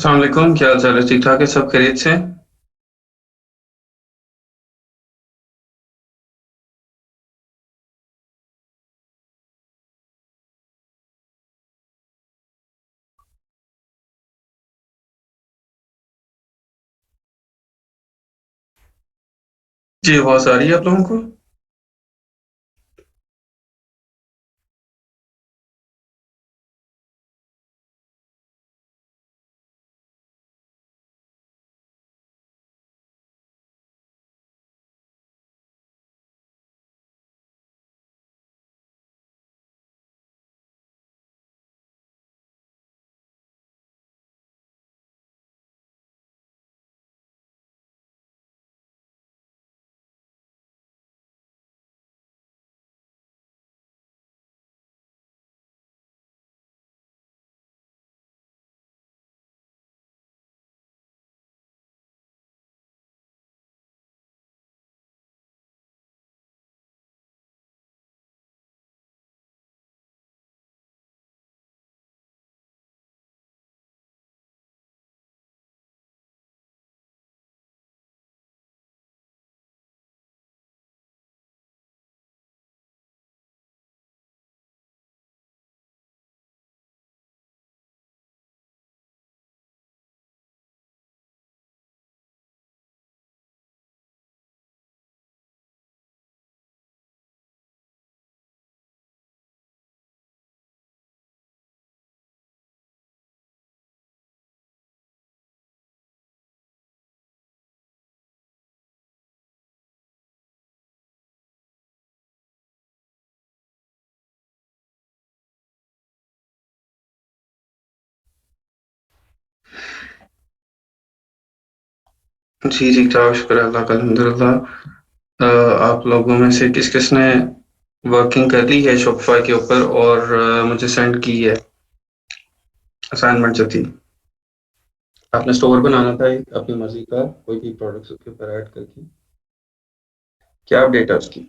अस्सलाम वालेकुम, क्या हाल चाल है? ठीक ठाक है, सब खैरियत से? जी, आवाज आ रही है आप लोगों को? जी, जी, ठाक, शुक्र है अल्लाह का, अल्हम्दुलिल्लाह। आप लोगों में से किस-किस ने वर्किंग कर ली है शॉपिफ़ाई के ऊपर और मुझे सेंड की है असाइनमेंट जो थी? आपने स्टोर बनाना था एक अपनी मर्ज़ी का, कोई भी प्रोडक्ट्स उसके ऊपर ऐड करके। क्या अपडेट है उसकी?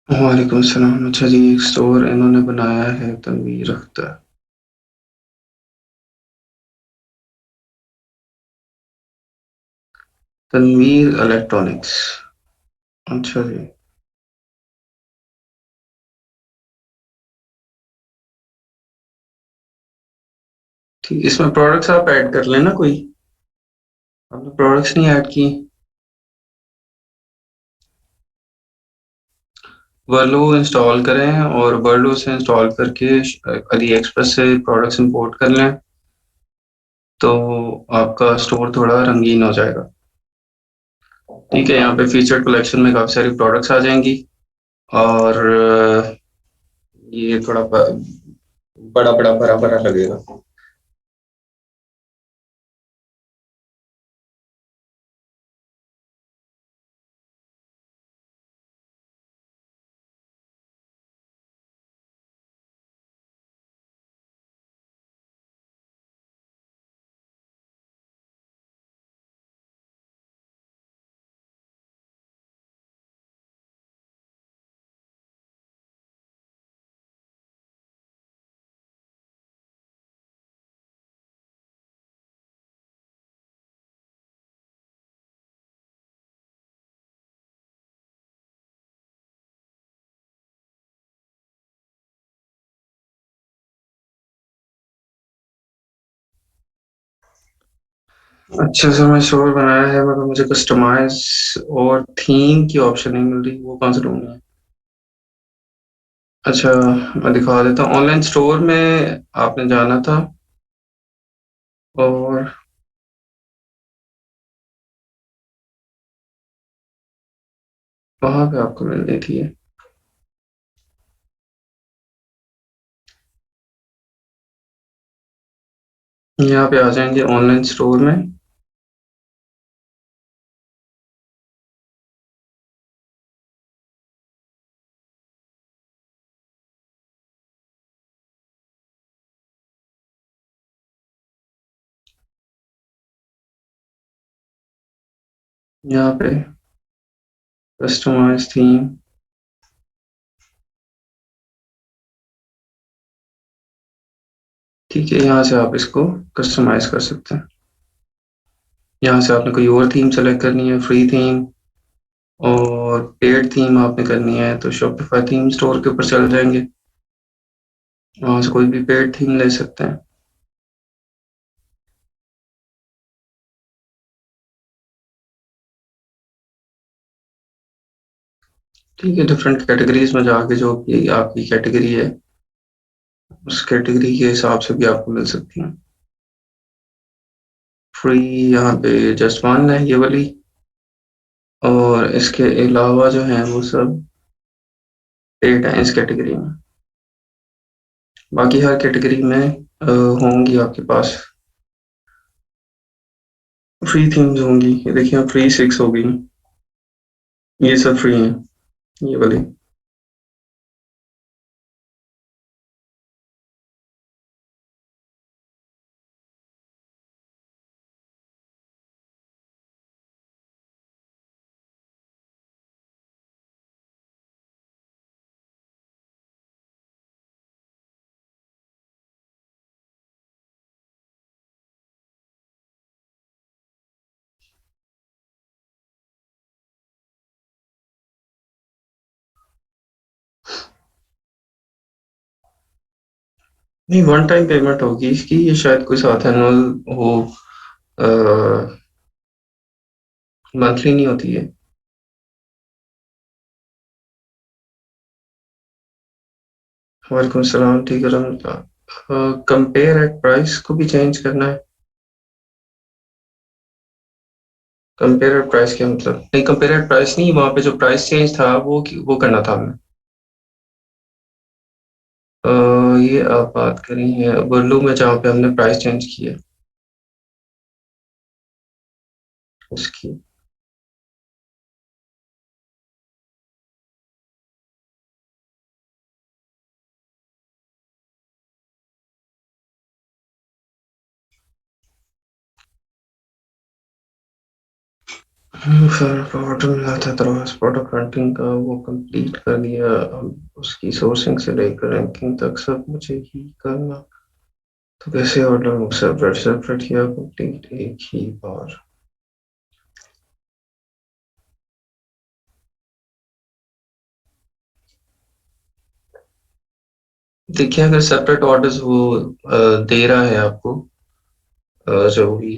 वालेकुम सलाम। अच्छा जी, एक स्टोर इन्होंने बनाया है तनवीर अख्तर। तनवीर इलेक्ट्रॉनिक्स। अच्छा जी। ठीक, इसमें प्रोडक्ट्स आप ऐड कर लेना कोई। आपने प्रोडक्ट्स नहीं ऐड किए? वर्लो इंस्टॉल करें और वर्लो से इंस्टॉल करके अली एक्सप्रेस से प्रोडक्ट्स इंपोर्ट कर लें, तो आपका स्टोर थोड़ा रंगीन हो जाएगा। ठीक है, यहाँ पे फीचर कलेक्शन में काफ़ी सारी प्रोडक्ट्स आ जाएंगी और ये थोड़ा बड़ा बड़ा भरा भरा लगेगा। अच्छा सर, मैं स्टोर बनाया है मगर मुझे कस्टमाइज और थीम की ऑप्शन नहीं मिल रही, वो कहाँ से ढूंढना है? अच्छा, मैं दिखा देता हूँ। ऑनलाइन स्टोर में आपने जाना था और वहां पे आपको मिल रही थी ये। यहाँ पे आ जाएंगे ऑनलाइन स्टोर में। यहाँ पे कस्टमाइज थीम, ठीक है, यहाँ से आप इसको कस्टमाइज कर सकते हैं। यहाँ से आपने कोई और थीम सेलेक्ट करनी है, फ्री थीम और पेड थीम आपने करनी है, तो शॉपिफाई थीम स्टोर के ऊपर चल जाएंगे, वहाँ से कोई भी पेड थीम ले सकते हैं। ठीक है, डिफरेंट कैटेगरीज में जाके जो भी आपकी कैटेगरी है उस कैटेगरी के हिसाब से भी आपको मिल सकती है। फ्री यहाँ पे जस्ट वन है ये वाली, और इसके अलावा जो है वो सब पेड है इस कैटेगरी में। बाकी हर कैटेगरी में होंगी आपके पास फ्री थीम्स होंगी। ये देखिए फ्री 6 होगी, ये सब फ्री हैं ये वाली। नहीं, वन टाइम पेमेंट होगी इसकी, ये शायद कोई साथ एनुअल हो, मंथली नहीं होती है। वालेकुम सलाम, ठीक है रहमतुल्लाह। कंपेयर एट प्राइस को भी चेंज करना है? कंपेयर एट प्राइस क्या मतलब? नहीं, कंपेयर एट प्राइस नहीं, वहाँ पे जो प्राइस चेंज था वो करना था हमें। ये आप बात करी है वर्लू में जहाँ पे हमने प्राइस चेंज किया उसकी। फिर ऑर्डर मिला था दरवाज प्रोडक्ट हंटिंग का, वो कंप्लीट कर दिया। अब उसकी सोर्सिंग से लेकर रैंकिंग तक सब मुझे ही करना, तो कैसे ऑर्डर हो सेपरेट सेपरेट या कंप्लीट एक ही बार? देखिए अगर सेपरेट ऑर्डर्स वो दे रहा है आपको, जो भी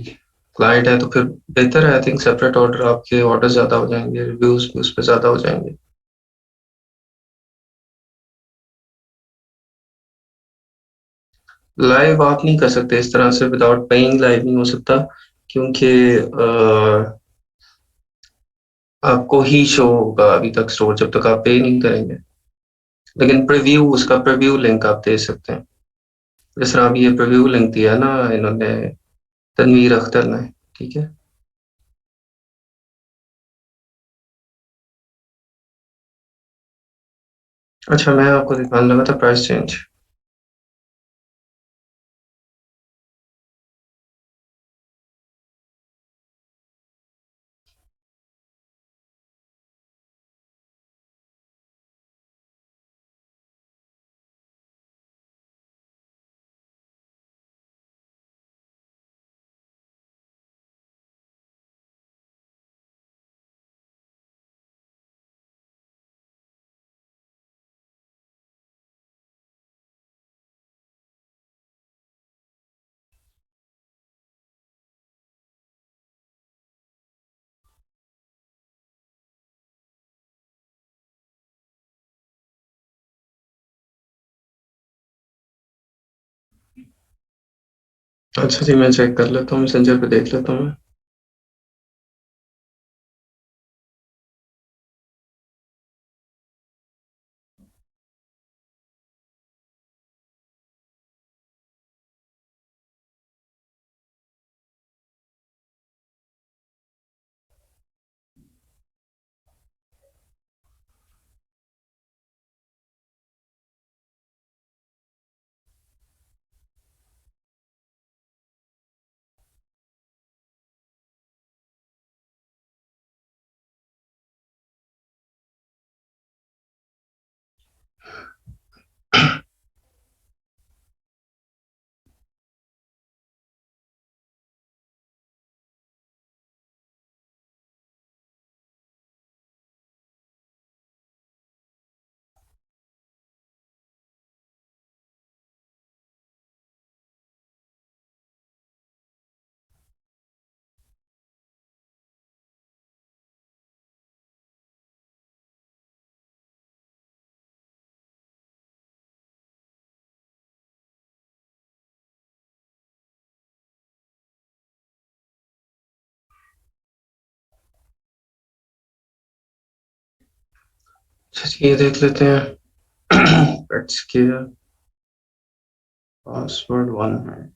क्लाइंट है, तो फिर बेहतर है। आई थिंक सेपरेट ऑर्डर, आपके ऑर्डर ज्यादा हो जाएंगे, रिव्यूज भी उस पर ज्यादा हो जाएंगे। लाइव आप नहीं कर सकते इस तरह से, विदाउट पेइंग लाइव नहीं हो सकता, क्योंकि आपको ही शो होगा अभी तक स्टोर जब तक आप पे नहीं करेंगे। लेकिन प्रीव्यू, उसका प्रीव्यू लिंक आप दे सकते हैं, जिस तरह अभी ये प्रीव्यू लिंक दिया ना इन्होंने, तनवीर अख्तर ने, ठीक है। अच्छा, मैं आपको दिखाने लगा था प्राइस चेंज। अच्छा जी, मैं चेक कर लेता हूँ, मैसेंजर पे देख लेता हूँ। अच्छा ये देख लेते हैं। पेट्स के पासवर्ड 1 है।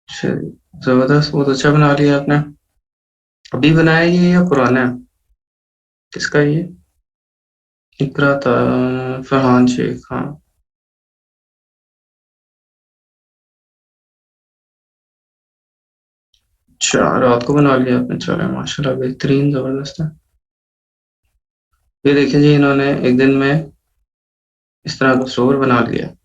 चलिए, जबरदस्त, बहुत अच्छा बना लिया आपने। अभी बनाया ये या पुराना है? किसका है ये? इकरा था, फरहान शेख, हाँ। अच्छा, रात को बना लिया आपने, चलो माशाल्लाह, बेहतरीन, जबरदस्त है। ये देखिए जी, इन्होंने एक दिन में इस तरह का स्टोर बना लिया।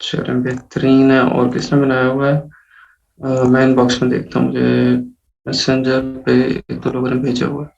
चलो बेहतरीन है। और किसने बनाया हुआ है? मैं इनबॉक्स में देखता हूँ, मुझे मैसेंजर पे एक दो लोगों ने भेजा हुआ है।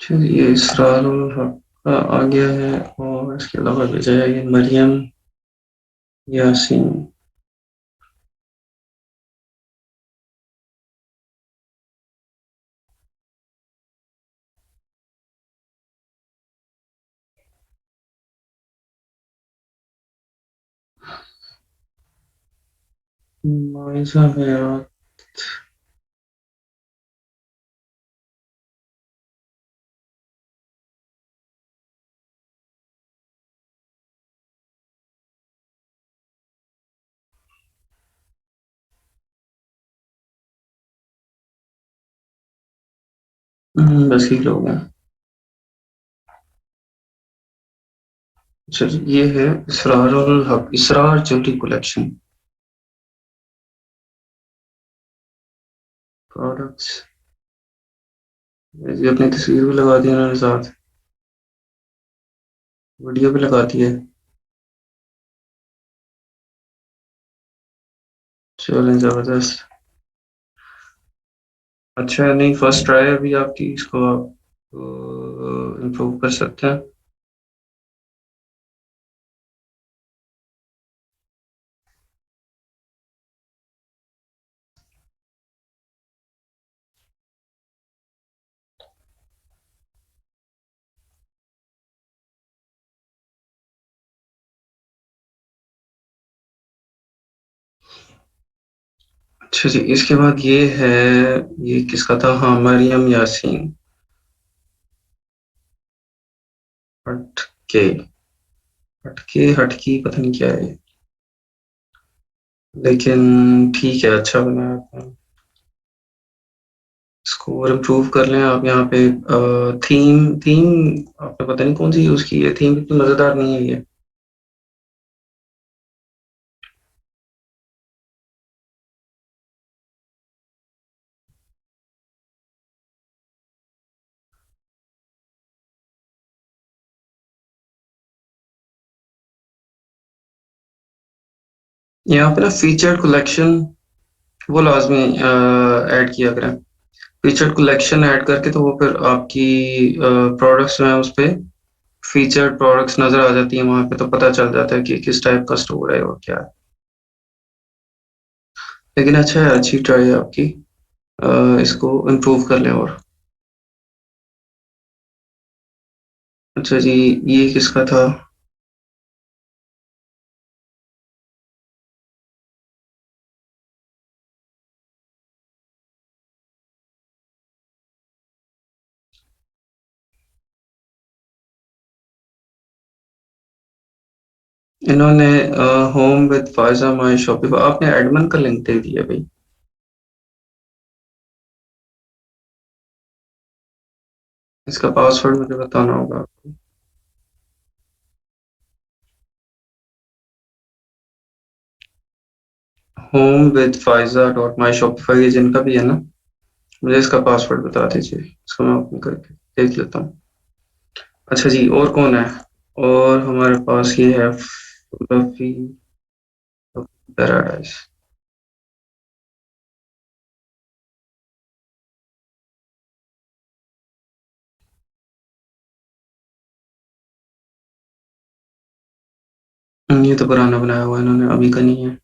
चलिए, इसरारुल हक का आ गया है, और इसके अलावा भेजा है ये मरियम यासीन। माइजा मेरा। बस ही लोग हैं। चलिए, ये है इसरारुल हक, इसरार ज्वेलरी कलेक्शन, प्रोडक्ट्स। ये अपनी तस्वीर भी लगा दी उन्होंने, साथ वीडियो भी लगा दी है। चलें, जबरदस्त। अच्छा है, नहीं फर्स्ट ट्राई है अभी आपकी, इसको आप इम्प्रूव कर सकते हैं। अच्छा जी, इसके बाद ये है, ये किसका था? हाँ, मरियम यासीन। हटके, हटके हटकी, पता नहीं क्या है, लेकिन ठीक है, अच्छा बनाया आपने। इसको और इम्प्रूव कर लें आप यहाँ पे। थीम थीम आपने पता नहीं कौन सी यूज की है, थीम इतनी मजेदार नहीं है ये। यहाँ पे ना फीचर्ड कलेक्शन, वो लाजमी ऐड किया करें। फीचर्ड कलेक्शन ऐड करके तो वो फिर आपकी प्रोडक्ट्स जो है उस पे फीचर्ड प्रोडक्ट्स नजर आ जाती है, वहां पे तो पता चल जाता है कि किस टाइप का स्टोर है और क्या है। लेकिन अच्छा है, अच्छी ट्राई है आपकी। इसको इम्प्रूव कर लें और अच्छा जी, ये किसका था? इन्होंने home with Faiza my Shopify, आपने एडमिन का लिंक दे दिया भाई। इसका पासवर्ड मुझे बताना होगा आपको। Home with Faiza dot my Shopify, ये जिनका भी है ना, मुझे इसका पासवर्ड बता दीजिए, इसको मैं ओपन करके देख लेता हूँ। अच्छा जी, और कौन है? और हमारे पास ये है फ्लफी पैराडाइज। ये तो पुराना बनाया हुआ है इन्होंने, अभी का नहीं है।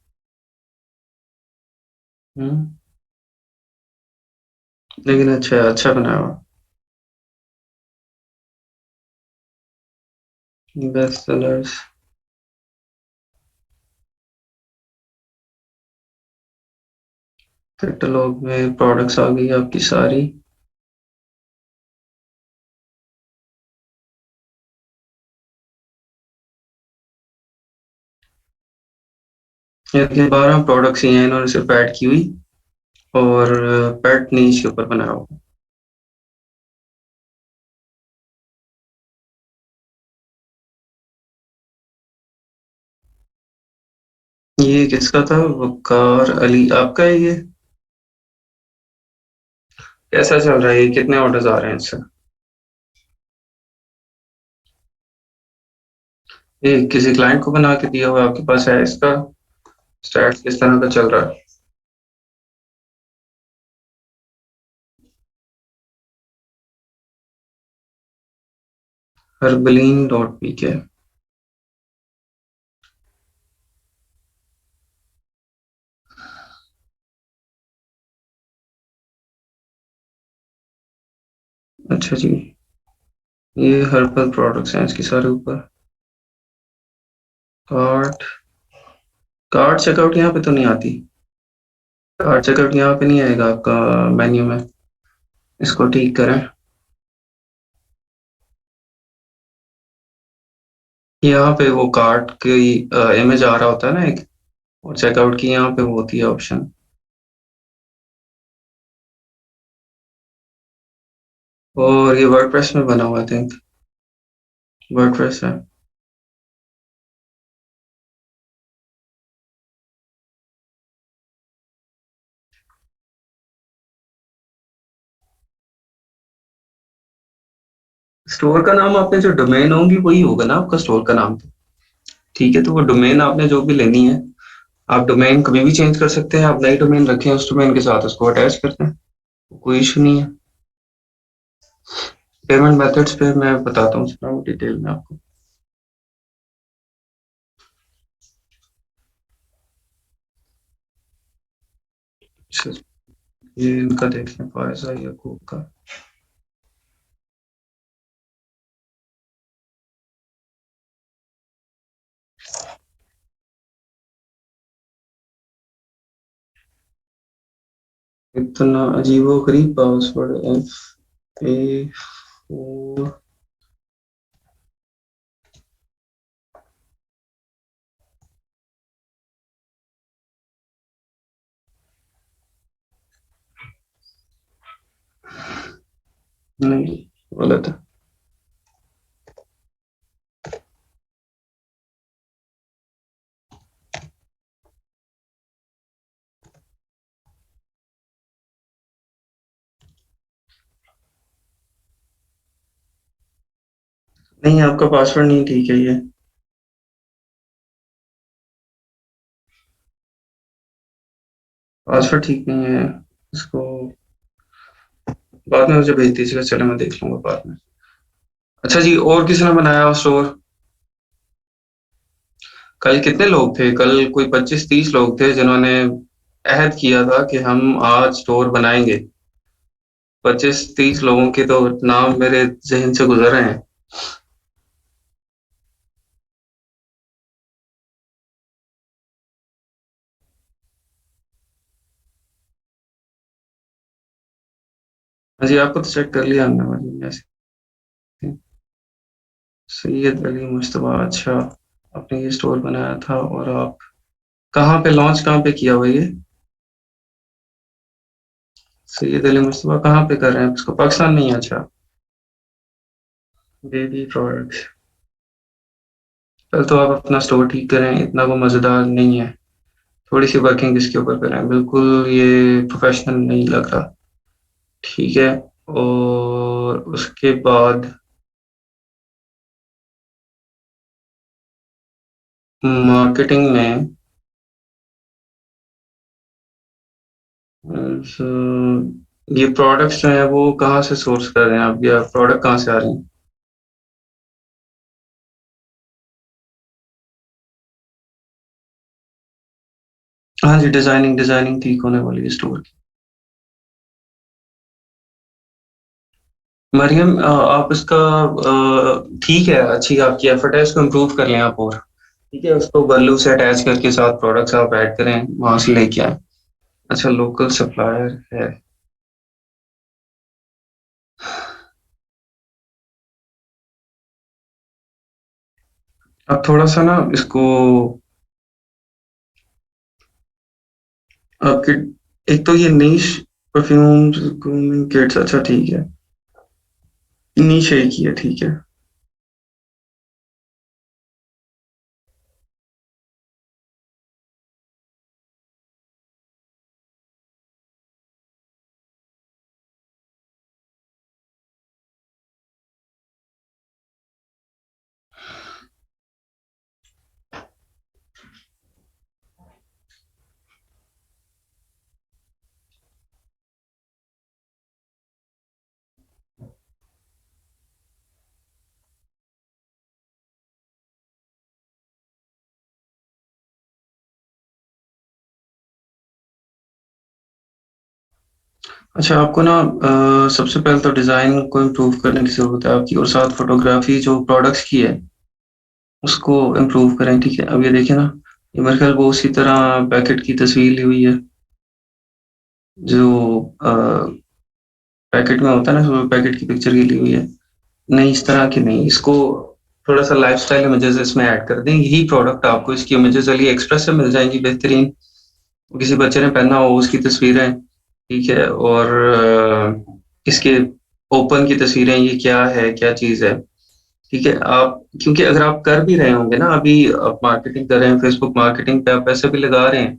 हम्म, लेकिन अच्छा है, अच्छा बनाया हुआ। बेस्ट सेलर्स, कैटलॉग में प्रोडक्ट्स आ गई आपकी सारी। ये 12 प्रोडक्ट्स ही हैं, इन्होंने सिर्फ ऐड की हुई। और पेट नहीं इसके ऊपर बनाया हुआ। ये किसका था? वकार अली, आपका है ये? कैसा चल रहा है ये, कितने ऑर्डर्स आ रहे हैं इससे? ये किसी क्लाइंट को बना के दिया हुआ है, आपके पास है इसका? स्टैट्स किस तरह का चल रहा है? हर्बलीन डॉट पी के। अच्छा जी, ये हर्बल प्रोडक्ट्स हैं इसके सारे ऊपर। कार्ट, कार्ट चेकआउट यहाँ पे तो नहीं आती। कार्ट चेकआउट यहाँ पे नहीं आएगा आपका मेन्यू में। इसको ठीक करें। यहाँ पे वो कार्ट की इमेज आ रहा होता है ना एक, और चेकआउट की यहाँ पे वो होती है ऑप्शन। और ये वर्डप्रेस में बना हुआ, आई थिंक वर्डप्रेस है। स्टोर का नाम आपने जो डोमेन होंगी वही होगा ना आपका स्टोर का नाम तो। ठीक है, तो वो डोमेन आपने जो भी लेनी है, आप डोमेन कभी भी चेंज कर सकते हैं। आप नई डोमेन रखें, उस डोमेन के साथ उसको अटैच करते हैं, कोई इशू नहीं है। पेमेंट मेथड्स पे मैं बताता हूँ थोड़ा डिटेल में आपको। अच्छा, ये इनका देख लें, फायजा याकूब का। इतना अजीबो गरीब पासवर्ड, F4। नहीं, गलत है। नहीं, आपका पासवर्ड नहीं ठीक है ये। पासवर्ड ठीक नहीं है, इसको बाद में मुझे भेज दीजिएगा, चलो मैं देख लूंगा बाद में। अच्छा जी, और किसी ने बनाया स्टोर? कल कितने लोग थे? कल कोई 25-30 लोग थे जिन्होंने अहद किया था कि हम आज स्टोर बनाएंगे। 25-30 लोगों के तो नाम मेरे जहन से गुजर रहे हैं। हाँ जी, आपको तो चेक कर लिया हमने भाई ऐसे। सैयद अली मुश्तबा, अच्छा, आपने ये स्टोर बनाया था और आप कहाँ पे लॉन्च कहाँ पे किया हुआ ये? सैयद अली मुश्तबा कहाँ पे कर रहे हैं उसको, पाकिस्तान में ही? अच्छा, बेबी प्रोडक्ट्स। कल तो आप अपना स्टोर ठीक करें, इतना वो मज़ेदार नहीं है। थोड़ी सी वर्किंग इसके ऊपर करें, बिल्कुल ये प्रोफेशनल नहीं लग रहा। ठीक है। और उसके बाद मार्केटिंग में ये प्रोडक्ट्स जो हैं वो कहाँ से सोर्स कर रहे हैं आप, या प्रोडक्ट कहाँ से आ रहे हैं? हाँ जी, डिजाइनिंग डिजाइनिंग ठीक होने वाली है स्टोर की। मरियम, आप इसका ठीक है, अच्छी आपकी एफर्ट है, इसको इम्प्रूव कर लें आप और। ठीक है, उसको बल्लू से अटैच करके साथ प्रोडक्ट्स आप ऐड करें, वहां से लेके आए। अच्छा, लोकल सप्लायर है। अब थोड़ा सा ना इसको, आपके, एक तो ये नीश परफ्यूम्स, ग्रूमिंग किट्स, अच्छा ठीक है, नीश एक ही है, ठीक है। अच्छा, आपको ना सबसे पहले तो डिजाइन को इम्प्रूव करने की जरूरत है आपकी, और साथ फोटोग्राफी जो प्रोडक्ट्स की है उसको इम्प्रूव करें। ठीक है, अब ये देखिए ना, ये मेरे ख्याल वो उसी तरह पैकेट की तस्वीर ली हुई है जो पैकेट में होता है ना, तो पैकेट की पिक्चर की ली हुई है। नहीं, इस तरह की नहीं, इसको थोड़ा सा लाइफस्टाइल इमेजेस इसमें ऐड कर दें, यही प्रोडक्ट आपको इसकी इमेजेस अली एक्सप्रेस से मिल जाएंगी बेहतरीन। किसी बच्चे ने पहना हो उसकी तस्वीरें, ठीक है, और इसके ओपन की तस्वीरें, ये क्या है, क्या चीज है। ठीक है, आप क्योंकि अगर आप कर भी रहे होंगे ना, अभी आप मार्केटिंग कर रहे हैं, फेसबुक मार्केटिंग पे आप पैसे भी लगा रहे हैं,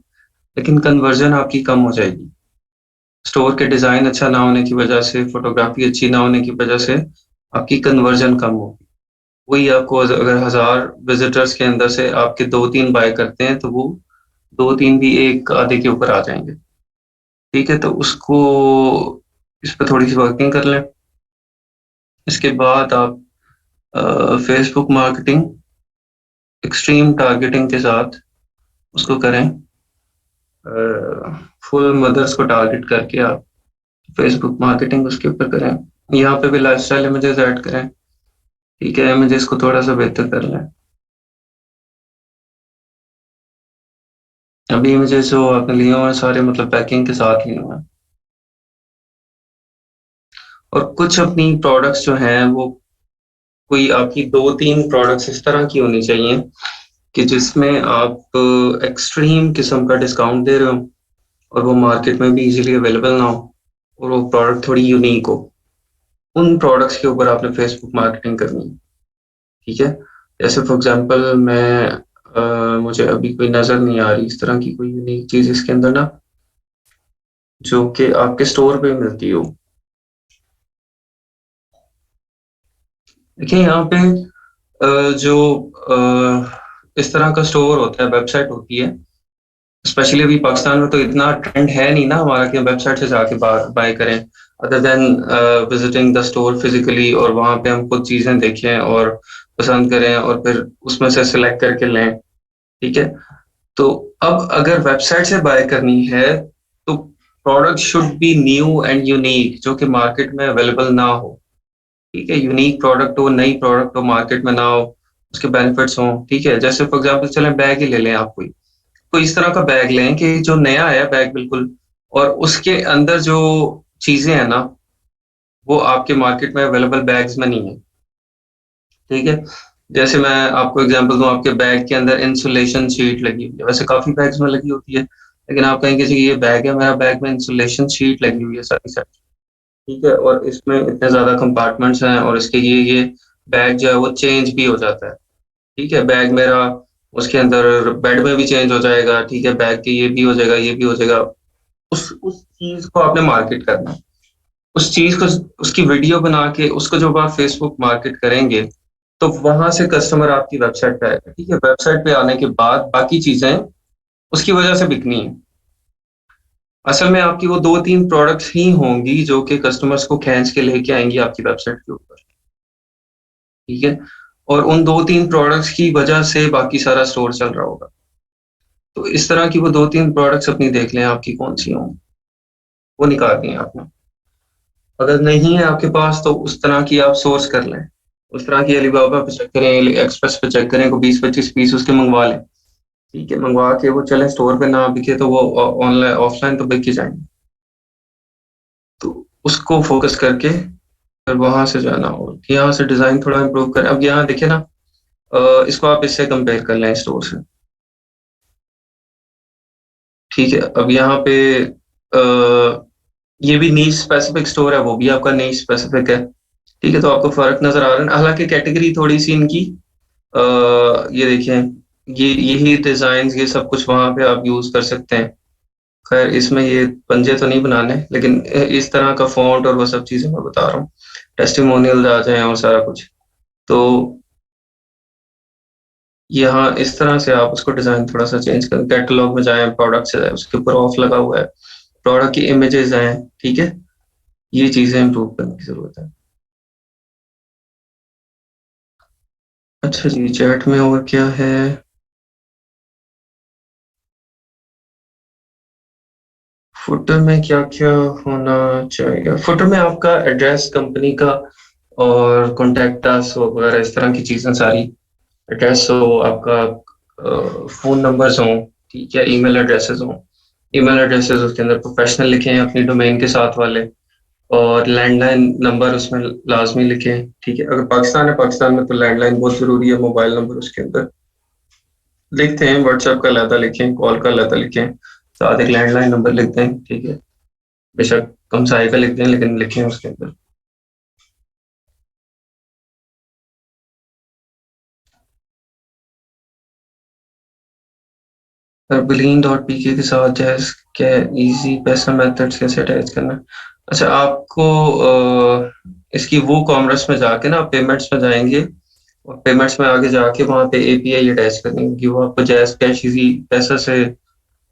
लेकिन कन्वर्जन आपकी कम हो जाएगी। स्टोर के डिजाइन अच्छा ना होने की वजह से, फोटोग्राफी अच्छी ना होने की वजह से आपकी कन्वर्जन कम होगी। वही आपको अगर 1000 विजिटर्स के अंदर से आपके दो तीन बाय करते हैं, तो वो दो तीन भी एक आधे के ऊपर आ जाएंगे। ठीक है, तो उसको, इस पर थोड़ी सी वर्किंग कर लें। इसके बाद आप फेसबुक मार्केटिंग एक्सट्रीम टारगेटिंग के साथ उसको करें। फुल मदर्स को टारगेट करके आप फेसबुक मार्केटिंग उसके ऊपर करें। यहाँ पे भी लाइफस्टाइल इमेजेस ऐड करें। ठीक है, इमेजेस को थोड़ा सा बेहतर कर लें। अभी इमेजेस जो आपने लिए हुए हैं सारे मतलब पैकिंग के साथ लिए हुए हैं। और कुछ अपनी प्रोडक्ट्स जो हैं वो, कोई आपकी दो तीन प्रोडक्ट्स इस तरह की होनी चाहिए कि जिसमें आप एक्सट्रीम किस्म का डिस्काउंट दे रहे हो, और वो मार्केट में भी इजीली अवेलेबल ना हो, और वो प्रोडक्ट थोड़ी यूनिक हो। उन प्रोडक्ट्स के ऊपर आपने फेसबुक मार्केटिंग करनी है। ठीक है, जैसे फॉर एग्जांपल मैं, मुझे अभी कोई नजर नहीं आ रही इस तरह की कोई यूनिक चीज इसके अंदर ना, जो कि आपके स्टोर पे मिलती हो। देखिए यहाँ पे जो इस तरह का स्टोर होता है, वेबसाइट होती है, स्पेशली अभी पाकिस्तान में तो इतना ट्रेंड है नहीं ना हमारा कि हम वेबसाइट से जाके बाय करें, other than visiting the store physically, और वहां पे हम खुद चीजें देखें और पसंद करें और फिर उसमें से सिलेक्ट करके लें। ठीक है, तो अब अगर वेबसाइट से बाय करनी है तो product should be new and unique, जो कि मार्केट में अवेलेबल ना हो। ठीक है, यूनिक प्रोडक्ट हो, नई प्रोडक्ट हो, मार्केट में ना हो, उसके बेनिफिट्स हों। ठीक है, जैसे फॉर एग्जांपल चलें बैग ही ले लें आप, कोई कोई इस तरह का बैग लें कि जो नया है बैग बिल्कुल, और उसके अंदर जो चीजें हैं ना, वो आपके मार्केट में अवेलेबल बैग्स में नहीं है। ठीक है? जैसे मैं आपको एग्ज़ाम्पल दूँ, आपके बैग के अंदर इंसुलेशन शीट लगी हुई है, वैसे काफ़ी बैग्स में लगी होती है, लेकिन आप कहेंगे जी ये बैग है, मेरा बैग में इंसुलेशन शीट लगी हुई है सारी साइड, ठीक है? और इसमें इतने ज़्यादा कंपार्टमेंट्स हैं और इसके ये बैग जो है वो चेंज भी हो जाता है, ठीक है? बैग मेरा उसके अंदर बेड में भी चेंज हो जाएगा, ठीक है? बैग के ये भी हो जाएगा, ये भी हो जाएगा। उस चीज़ को आपने मार्केट करना है। उस चीज़ को उसकी वीडियो बना के उसको जब आप फेसबुक मार्केट करेंगे, तो वहां से कस्टमर आपकी वेबसाइट पे आएगा। ठीक है, वेबसाइट पे आने के बाद बाकी चीजें उसकी वजह से बिकनी है। असल में आपकी वो 2-3 प्रोडक्ट्स ही होंगी जो कि कस्टमर्स को खींच के लेके आएंगी आपकी वेबसाइट के ऊपर। ठीक है, और उन 2-3 प्रोडक्ट्स की वजह से बाकी सारा स्टोर चल रहा होगा। तो इस तरह की वो 2-3 प्रोडक्ट्स अपनी देख लें आपकी कौन सी होंगी, वो निकालनी है आपने। अगर नहीं है आपके पास तो उस तरह की आप सोर्स कर लें। उस तरह की अलीबाबा पे चेक करें, एक्सप्रेस पे चेक करें, को 20-25 पीस उसके मंगवा लें। ठीक है, मंगवा के वो चले स्टोर पे ना बिके तो वो ऑनलाइन ऑफलाइन तो बिक ही जाएंगे। तो उसको फोकस करके फिर वहां से जाना और यहाँ से डिजाइन थोड़ा इम्प्रूव करें। अब यहाँ देखिए ना, इसको आप इससे कंपेयर कर लें स्टोर से। ठीक है, अब यहाँ पे ये भी नीश स्पेसिफिक स्टोर है, वो भी आपका नीश स्पेसिफिक है। ठीक है, तो आपको फर्क नजर आ रहा है। हालांकि कैटेगरी थोड़ी सी इनकी ये देखें, ये यही डिजाइन ये सब कुछ वहां पे आप यूज कर सकते हैं। खैर इसमें ये पंजे तो नहीं बनाने, लेकिन इस तरह का फॉन्ट और वो सब चीजें मैं बता रहा हूँ, टेस्टिमोनियल आ जाए और सारा कुछ। तो यहाँ इस तरह से आप उसको डिजाइन थोड़ा सा चेंज करें, कैटलॉग में जाएं, प्रोडक्ट से जाएं, उसके ऊपर ऑफ लगा हुआ है, प्रोडक्ट की इमेजेस आए। ठीक है, ये चीजें इंप्रूव करने की जरूरत है। अच्छा जी, चैट में और क्या है? फुटर में क्या क्या होना चाहिए? फुटर में आपका एड्रेस, कंपनी का, और कॉन्टेक्ट अस वगैरह इस तरह की चीजें सारी। एड्रेस हो आपका, फोन नंबर्स हों, ठीक है, ईमेल एड्रेसेस हों। ईमेल एड्रेसेस उसके अंदर प्रोफेशनल लिखें अपनी डोमेन के साथ वाले, और लैंडलाइन नंबर उसमें लाजमी लिखें। ठीक है, अगर पाकिस्तान है, पाकिस्तान में तो लैंडलाइन बहुत जरूरी है, मोबाइल नंबर उसके अंदर लिखते हैं। व्हाट्सएप का अलहदा लिखें, कॉल का अलहदा लिखें, साथ एक लैंडलाइन नंबर लिखते हैं। ठीक है, बेशक कम साइज का लिख दें लेकिन लिखें उसके अंदर। तरबलीन डॉट पीके के साथ जैस क्या इजी पैसा मेथड्स कैसे अटैच करना है? अच्छा, आपको इसकी वो कॉमर्स में जाके ना पेमेंट्स में जाएंगे, और पेमेंट्स में आगे जाके वहां पे एपीआई अटैच करनी होगी। वो आपको जैस कैश इजी पैसा से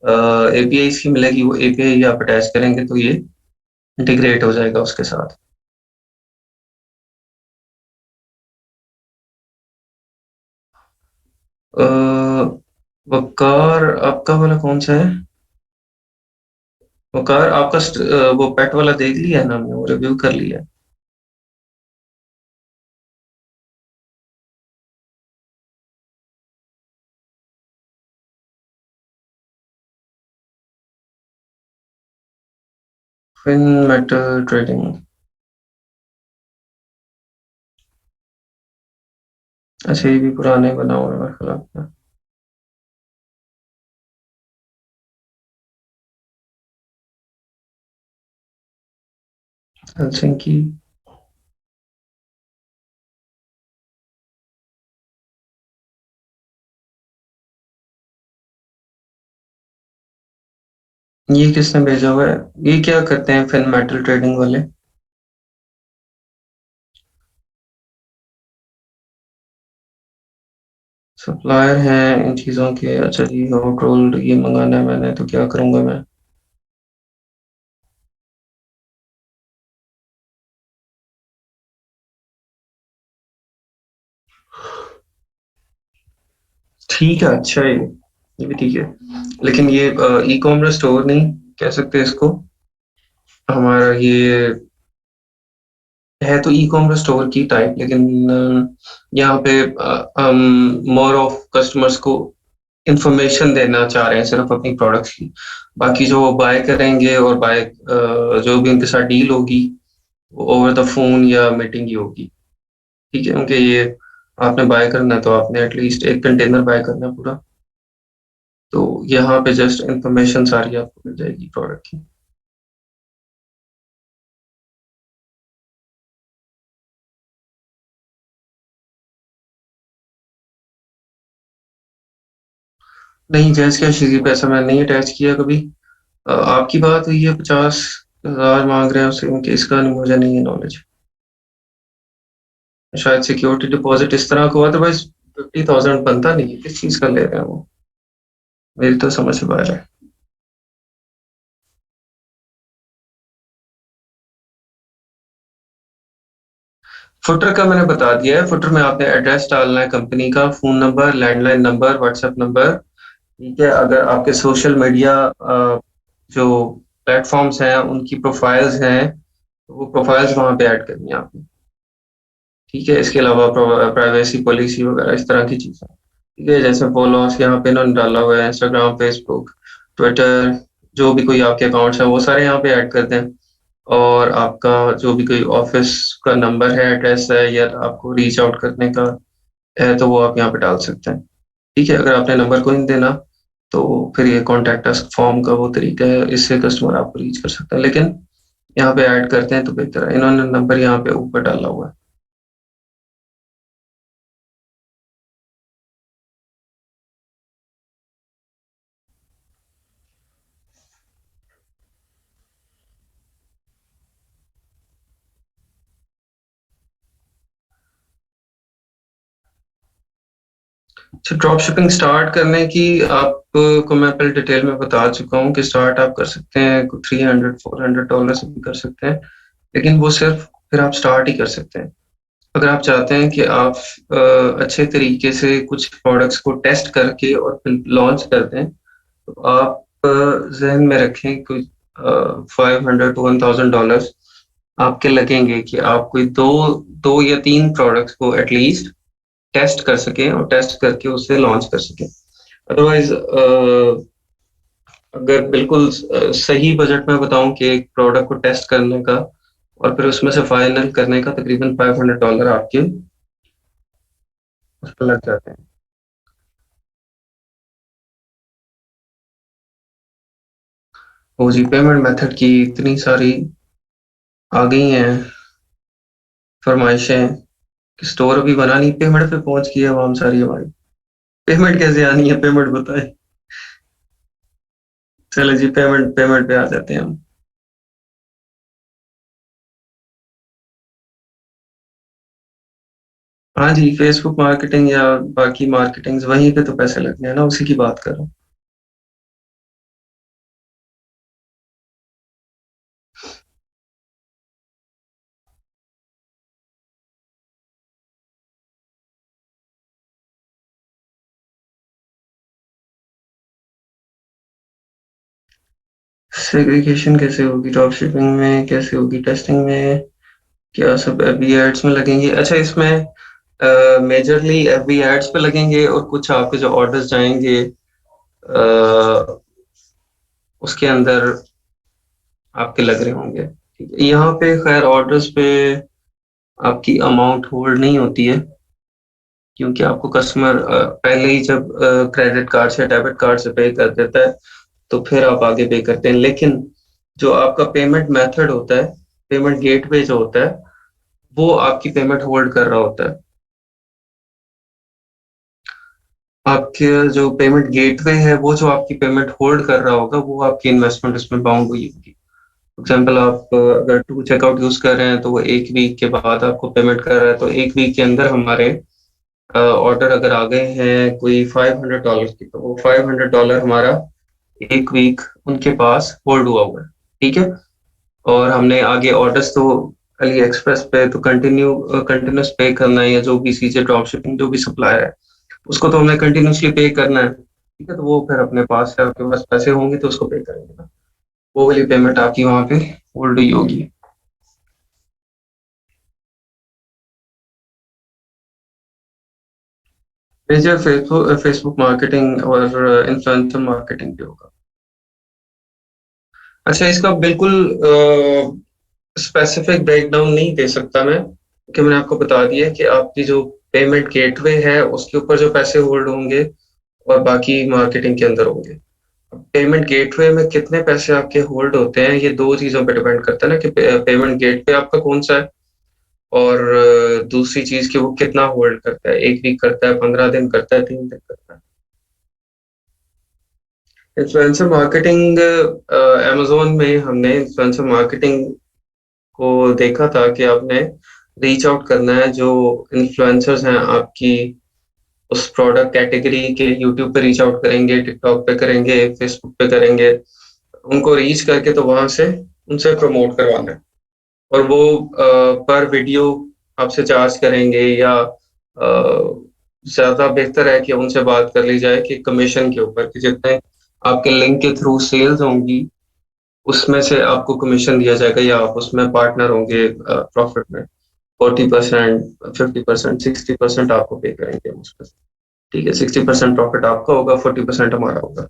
एपीआई इसकी मिलेगी, वो एपीआई आप अटैच करेंगे तो ये इंटीग्रेट हो जाएगा उसके साथ। अ, वकार आपका वाला कौन सा है? वकार आपका वो पेट वाला देख लिया है ना, हमने वो रिव्यू कर लिया है। Fin metal trading. अच्छा, ये भी पुराने बना हुआ है मेरे ख्याल में। हेलसिंकी। ये किसने भेजा हुआ है? ये क्या करते हैं फिन मेटल ट्रेडिंग वाले? सप्लायर हैं इन चीजों के? अच्छा जी, हॉट रोल्ड ये मंगाना है मैंने, तो क्या करूंगा मैं? ठीक है, अच्छा है ये भी ठीक है। लेकिन ये ई कॉमर्स स्टोर नहीं कह सकते इसको। हमारा ये है तो ई कॉमर्स स्टोर की टाइप, लेकिन यहाँ पे हम मोर ऑफ कस्टमर्स को इंफॉर्मेशन देना चाह रहे हैं सिर्फ अपनी प्रोडक्ट्स की। बाकी जो वो बाय करेंगे और बाय जो भी उनके साथ डील होगी, ओवर द फ़ोन या मीटिंग ही होगी, ठीक है? क्योंकि ये आपने बाय करना है तो आपने एटलीस्ट 1 कंटेनर बाय करना है पूरा, तो यहाँ पे जस्ट इन्फॉर्मेशन सारी आपको मिल जाएगी प्रोडक्ट की। नहीं, जैज़ कैश इज़ी पैसा मैंने नहीं अटैच किया कभी। आपकी बात हुई है 50,000 माँग रहे हैं उससे, उनके इसका मुझे नहीं है नॉलेज। शायद सिक्योरिटी डिपॉज़िट इस तरह का हुआ, अदरवाइज़ 50,000 बनता नहीं है, किस चीज़ का ले रहे हैं वो? मेरी तो समझ से बाहर है। फुटर का मैंने बता दिया है, फुटर में आपने एड्रेस डालना है कंपनी का, phone number, landline number, WhatsApp number, ठीक है? अगर आपके सोशल मीडिया जो प्लेटफ़ॉर्म्स हैं, उनकी प्रोफ़ाइल्स हैं, तो वो प्रोफ़ाइल्स वहाँ पे ऐड करनी है आपने, ठीक है? इसके अलावा प्राइवेसी पॉलिसी वगैरह इस तरह की चीज़ें, ठीक है? जैसे फॉलोअर्स यहाँ पे इन्होंने डाला हुआ है, इंस्टाग्राम, फ़ेसबुक, ट्विटर, जो भी कोई आपके अकाउंट्स हैं, वो सारे यहाँ पे ऐड कर दें। और आपका जो भी कोई ऑफ़िस का नंबर है, एड्रेस है या आपको रीच आउट करने का है, तो वो आप यहाँ पे डाल सकते हैं। ठीक है? अगर आपने नंबर को नहीं देना, तो फिर ये कॉन्टैक्ट अस फ़ॉर्म का वो तरीका है, इससे कस्टमर आपको रीच कर सकता है। लेकिन यहाँ पे ऐड करते हैं तो बेहतर है। इन्होंने नंबर यहाँ पे ऊपर डाला हुआ है। अच्छा, ड्रॉप शिपिंग स्टार्ट करने की आपको मैं पहले डिटेल में बता चुका हूँ कि स्टार्ट आप कर सकते हैं, 300 $400 से भी कर सकते हैं। लेकिन वो सिर्फ़ फिर आप स्टार्ट ही कर सकते हैं। अगर आप चाहते हैं कि आप अच्छे तरीके से कुछ प्रोडक्ट्स को टेस्ट करके और फिर लॉन्च कर दें, तो आप ज़हन में रखें कोई 500 टू $1000 आपके लगेंगे कि आप कोई 2 या 3 प्रोडक्ट्स को एटलीस्ट टेस्ट कर सकें और टेस्ट करके उसे लॉन्च कर सकें। अदरवाइज़ अगर बिल्कुल सही बजट में बताऊँ कि एक प्रोडक्ट को टेस्ट करने का और फिर उसमें से फाइनल करने का तकरीबन $500 आपके उस पे लग जाते हैं। वो जी पेमेंट मेथड की इतनी सारी आ गई हैं फरमाइशें कि स्टोर अभी बना नहीं, पेमेंट पे पहुँच गई है आवाम सारी हमारी। पेमेंट कैसे आनी है, पेमेंट बताएँ? चलो जी, पेमेंट पेमेंट पे आ जाते हैं हम। हाँ जी, फेसबुक मार्केटिंग या बाकी मार्केटिंग्स वहीं पे तो पैसे लगने हैं ना, उसी की बात कर रहा हूँ। सेग्रीगेशन कैसे होगी ड्रॉप शिपिंग में, कैसे होगी टेस्टिंग में, क्या सब एफबी एड्स में लगेंगे? अच्छा, इसमें मेजरली एफबी एड्स पे लगेंगे और कुछ आपके जो ऑर्डर्स जाएंगे उसके अंदर आपके लग रहे होंगे, ठीक है? यहाँ पे खैर ऑर्डर्स पे आपकी अमाउंट होल्ड नहीं होती है, क्योंकि आपको कस्टमर पहले ही जब क्रेडिट कार्ड से डेबिट कार्ड से पे कर देता है, तो फिर आप आगे पे करते हैं। लेकिन जो आपका पेमेंट मेथड होता है, पेमेंट गेटवे जो होता है, वो आपकी पेमेंट होल्ड कर रहा होता है। आपके जो पेमेंट गेटवे है, वो जो आपकी पेमेंट होल्ड कर रहा होगा, वो आपकी इन्वेस्टमेंट उसमें बाउंड हुई होगी। एग्जाम्पल, आप अगर टू चेकआउट यूज कर रहे हैं तो वो 1 वीक के बाद आपको पेमेंट कर रहा है, तो 1 वीक के अंदर हमारे ऑर्डर अगर आ गए हैं कोई $500 की, तो वो $500 हमारा 1 वीक उनके पास होल्ड हुआ हुआ है, ठीक है? और हमने आगे ऑर्डर्स तो अली एक्सप्रेस पे तो कंटिन्यूस पे करना है, या जो भी सीजे ड्रॉप शिपिंग जो भी सप्लायर है उसको तो हमें कंटिन्यूसली पे करना है, ठीक है? तो वो फिर अपने पास है, आपके पास पैसे होंगे तो उसको पे करेंगे ना, वो वाली पेमेंट आपकी वहां पे होल्ड हुई होगी। मेजर फेसबुक फेसबुक मार्केटिंग और इन्फ्लुएंसर मार्केटिंग भी होगा। अच्छा, इसका बिल्कुल स्पेसिफिक ब्रेकडाउन नहीं दे सकता मैं, क्योंकि मैंने आपको बता दिया है कि आपकी जो पेमेंट गेटवे है उसके ऊपर जो पैसे होल्ड होंगे और बाकी मार्केटिंग के अंदर होंगे। पेमेंट गेटवे में कितने पैसे आपके होल्ड होते हैं ये दो चीजों पे डिपेंड करता है ना, कि पेमेंट गेटवे आपका कौन सा है, और दूसरी चीज कि वो कितना होल्ड करता है, 1 वीक करता है, 15 दिन करता है, 3 दिन करता है। इन्फ्लुएंसर मार्केटिंग, अमेजोन में हमने इन्फ्लुएंसर मार्केटिंग को देखा था कि आपने रीच आउट करना है, जो इन्फ्लुएंसर्स हैं आपकी उस प्रोडक्ट कैटेगरी के, यूट्यूब पे रीच आउट करेंगे, टिकटॉक पे करेंगे, फेसबुक पे करेंगे, उनको रीच करके तो वहां से उनसे प्रमोट करवाना है। और वो पर वीडियो आपसे चार्ज करेंगे, या ज्यादा बेहतर है कि उनसे बात कर ली जाए कि कमीशन के ऊपर, कि जितने आपके लिंक के थ्रू सेल्स होंगी उसमें से आपको कमीशन दिया जाएगा, या आप उसमें पार्टनर होंगे प्रॉफिट में। 40%, 50%, 60% आपको पे करेंगे हम उस पर। ठीक है, 60% प्रॉफिट आपका होगा, 40% हमारा होगा।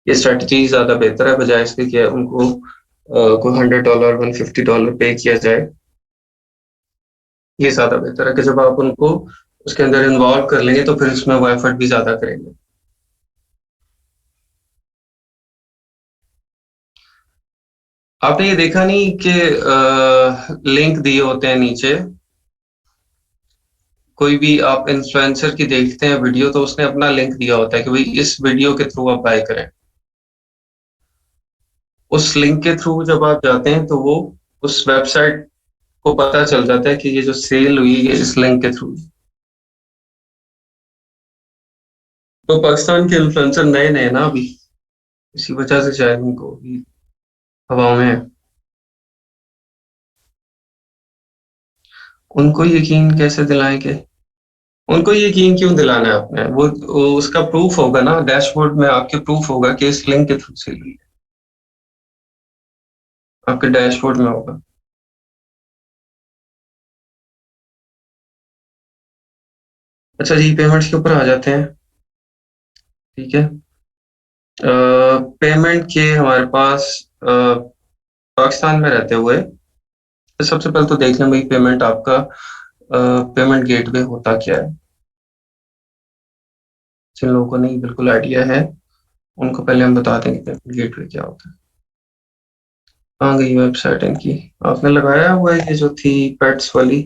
ये स्ट्रेटजी ज्यादा बेहतर है, बजाय इसके कि उनको कोई $100, $150 पे किया जाए। ये ज्यादा बेहतर है कि जब आप उनको उसके अंदर इन्वॉल्व कर लेंगे तो फिर इसमें वो एफर्ट भी ज्यादा करेंगे। आपने ये देखा नहीं कि लिंक दिए होते हैं नीचे, कोई भी आप इन्फ्लुएंसर की देखते हैं वीडियो तो उसने अपना लिंक दिया होता है कि भाई इस वीडियो के थ्रू आप बाय करें। उस लिंक के थ्रू जब आप जाते हैं तो वो उस वेबसाइट को पता चल जाता है कि ये जो सेल हुई है इस लिंक के थ्रू। तो पाकिस्तान के इन्फ्लुएंसर नए नए ना अभी, इसी वजह से शायद उनको भी हवाओं में है। उनको यकीन कैसे दिलाएंगे? उनको यकीन क्यों दिलाना है अपने, वो उसका प्रूफ होगा ना, डैशबोर्ड में आपके प्रूफ होगा कि इस लिंक के थ्रू सेल हुई है, आपके डैशबोर्ड में होगा। अच्छा जी, पेमेंट्स के ऊपर आ जाते हैं। ठीक है, पेमेंट के हमारे पास पाकिस्तान में रहते हुए तो सबसे पहले तो देख लें भाई पेमेंट आपका पेमेंट गेटवे होता क्या है। जिन लोगों को नहीं बिल्कुल आइडिया है उनको पहले हम बता देंगे पेमेंट गेटवे क्या होता है। कहाँ गई वेबसाइट इनकी? आपने लगाया हुआ है ये जो थी पेट्स वाली,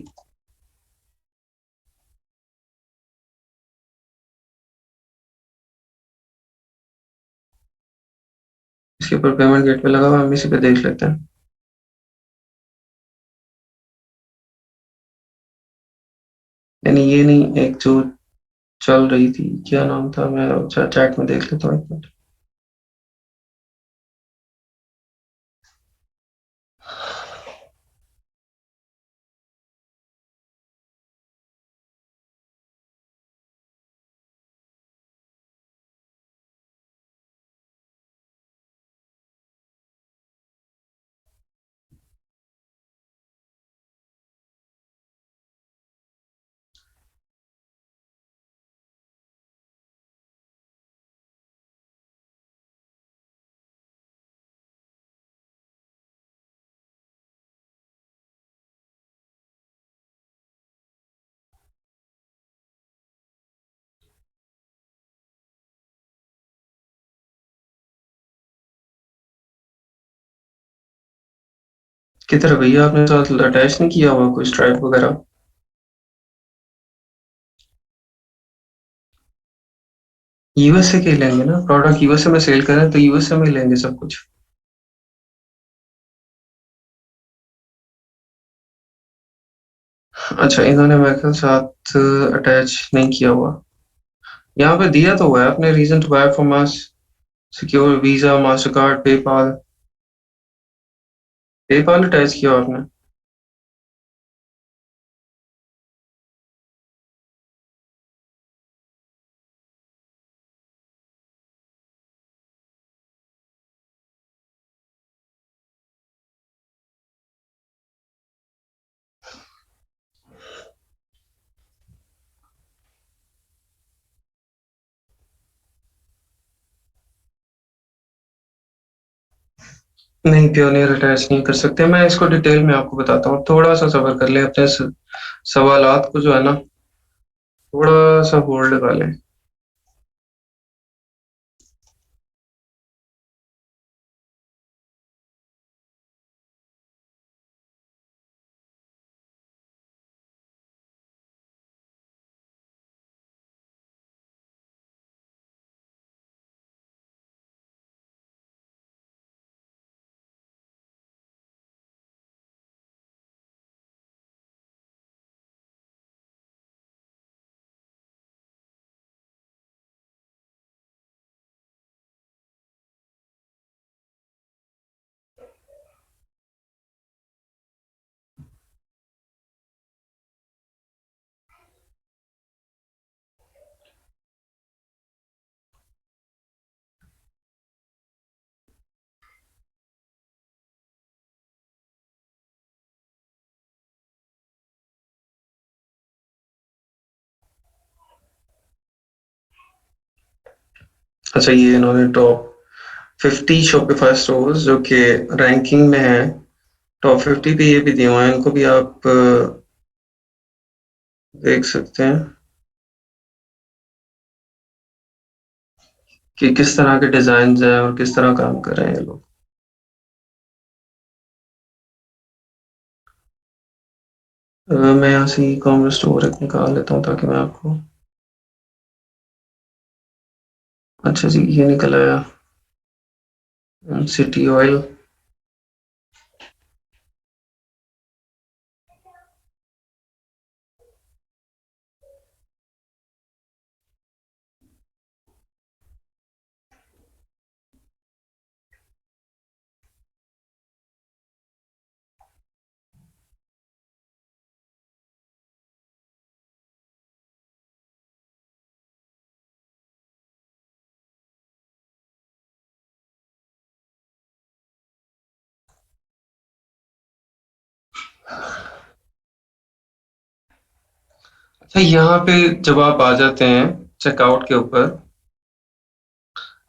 इसके ऊपर पेमेंट गेटवे लगा हुआ है, हम इसी पे देख लेते हैं। यानी ये नहीं, एक जो चल रही थी, क्या नाम था, मैं चैट में देख लेता हूँ एक मिनट। किधर है भैया? आपने साथ अटैच नहीं किया हुआ कोई स्ट्राइप वगैरह? यूएसए के लेंगे ना, प्रोडक्ट यूएसए में सेल करें तो यूएसए में लेंगे सब कुछ। अच्छा, इन्होंने मेरे ख्याल साथ अटैच नहीं किया हुआ। यहाँ पे दिया तो हुआ है अपने reason to buy from us, secure Visa, Mastercard, PayPal. PayPal attach किया हुआ आपने? नहीं, प्योनियर अटैच नहीं कर सकते। मैं इसको डिटेल में आपको बताता हूँ, थोड़ा सा सब्र कर लें अपने सवालात को जो है ना, थोड़ा सा होल्ड लगा लें। अच्छा, ये इन्होंने टॉप 50 शॉपिफाई स्टोर्स जो कि रैंकिंग में है, टॉप 50 पे ये भी दिए हुए हैं, इनको भी आप देख सकते हैं कि किस तरह के डिजाइन हैं और किस तरह काम कर रहे हैं ये लोग। मैं यहाँ से ई कॉमर्स स्टोर एक निकाल लेता हूँ ताकि मैं आपको, अच्छा जी ये निकल आया, सिटी ऑयल। अच्छा, यहाँ पे जब आप आ जाते हैं चेकआउट के ऊपर,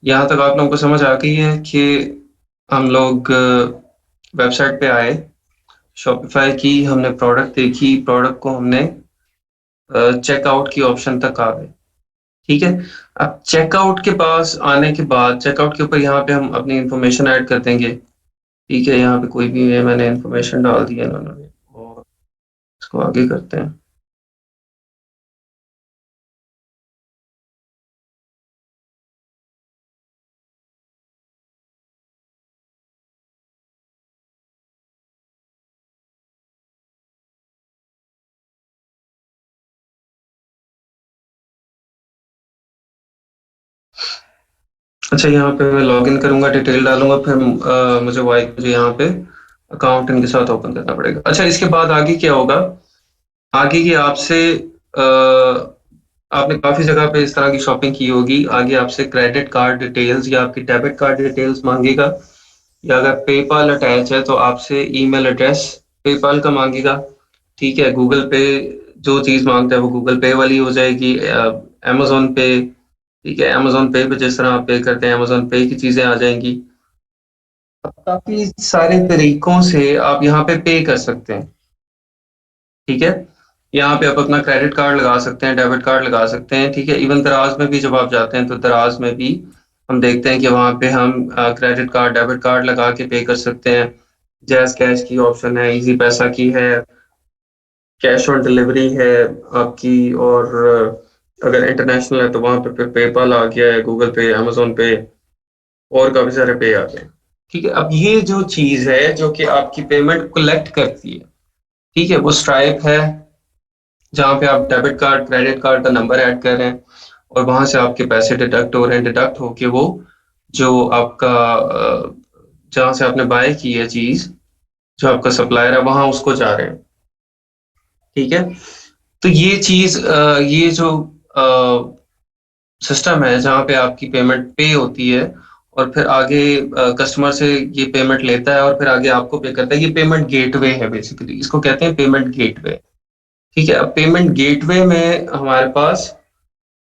यहाँ तक आप लोगों को समझ आ गई है कि हम लोग वेबसाइट पे आए, शॉपिफाई की, हमने प्रोडक्ट देखी, प्रोडक्ट को हमने चेकआउट की ऑप्शन तक आ गए। ठीक है। अब चेकआउट के पास आने के बाद चेकआउट के ऊपर यहाँ पे हम अपनी इंफॉर्मेशन ऐड कर देंगे। ठीक है, यहाँ पे कोई भी है, मैंने इंफॉर्मेशन डाल दी है इन्होंने, और इसको आगे करते हैं। अच्छा, यहाँ पे मैं लॉग इन करूंगा, डिटेल डालूंगा, फिर मुझे यहाँ पे अकाउंट इनके साथ ओपन करना पड़ेगा। अच्छा, इसके बाद आगे क्या होगा? आगे की आपसे आपने काफी जगह पे इस तरह की शॉपिंग की होगी, आगे आपसे क्रेडिट कार्ड डिटेल्स या आपकी डेबिट कार्ड डिटेल्स मांगेगा, या अगर पेपाल अटैच है तो आपसे ईमेल एड्रेस पेपाल का मांगेगा। ठीक है, गूगल पे जो चीज मांगता है वो गूगल पे वाली हो जाएगी, अमेजोन पे। ठीक है, अमेजोन पे पे जिस तरह आप पे करते हैं अमेजोन पे की चीजें आ जाएंगी। अब काफी सारे तरीकों से आप यहाँ पे पे कर सकते हैं। ठीक है, यहाँ पे आप अपना क्रेडिट कार्ड लगा सकते हैं, डेबिट कार्ड लगा सकते हैं। ठीक है, इवन दराज में भी जब आप जाते हैं तो दराज में भी हम देखते हैं कि वहाँ पे हम क्रेडिट कार्ड डेबिट कार्ड लगा के पे कर सकते हैं। जैस कैश की ऑप्शन है, इजी पैसा की है, कैश ऑन डिलीवरी है आपकी, और अगर इंटरनेशनल है तो वहाँ पे फिर पेपाल आ गया है, गूगल पे, अमेजोन पे, और काफी सारे पे आ गए हैं। ठीक है, अब ये जो चीज है जो कि आपकी पेमेंट कलेक्ट करती है, ठीक है, वो स्ट्राइप है, जहाँ पे आप डेबिट कार्ड क्रेडिट कार्ड का नंबर ऐड कर रहे हैं और वहां से आपके पैसे डिडक्ट हो रहे हैं, डिडक्ट होके वो जो आपका जहाँ से आपने बाय की है चीज, जो आपका सप्लायर है वहां उसको जा रहे हैं। ठीक है, तो ये चीज ये जो सिस्टम है जहाँ पे आपकी पेमेंट पे होती है और फिर आगे कस्टमर से ये पेमेंट लेता है और फिर आगे आपको पे करता है, ये पेमेंट गेटवे है, बेसिकली इसको कहते हैं पेमेंट गेटवे। ठीक है, अब पेमेंट गेटवे में हमारे पास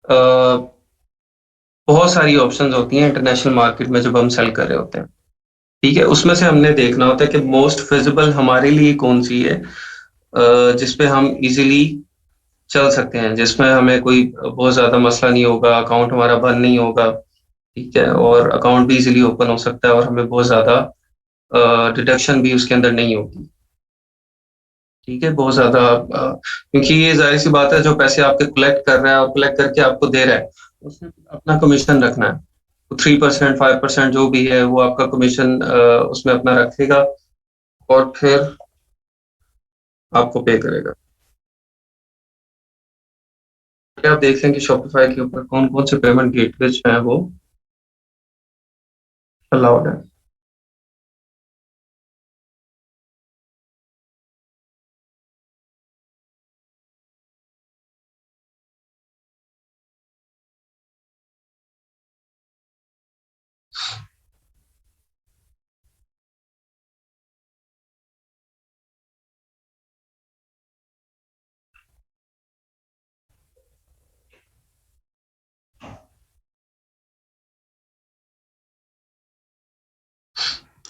अ, बहुत सारी ऑप्शंस होती हैं इंटरनेशनल मार्केट में जब हम सेल कर रहे होते हैं। ठीक है, उसमें से हमने देखना होता है कि मोस्ट फिजिबल हमारे लिए कौन सी है, जिसपे हम इजीली चल सकते हैं, जिसमें हमें कोई बहुत ज्यादा मसला नहीं होगा, अकाउंट हमारा बंद नहीं होगा। ठीक है, और अकाउंट भी इजीली ओपन हो सकता है और हमें बहुत ज्यादा डिडक्शन भी उसके अंदर नहीं होगी। ठीक है, बहुत ज्यादा क्योंकि ये जाहिर सी बात है, जो पैसे आपके कलेक्ट कर रहा है और कलेक्ट करके आपको दे रहा है, उसमें अपना कमीशन रखना है। तो 3%, 5% जो भी है वो आपका कमीशन उसमें अपना रखेगा और फिर आपको पे करेगा। आप देख लें कि शॉपिफाई के ऊपर कौन कौन से पेमेंट गेटवे जो है वो अलाउड है।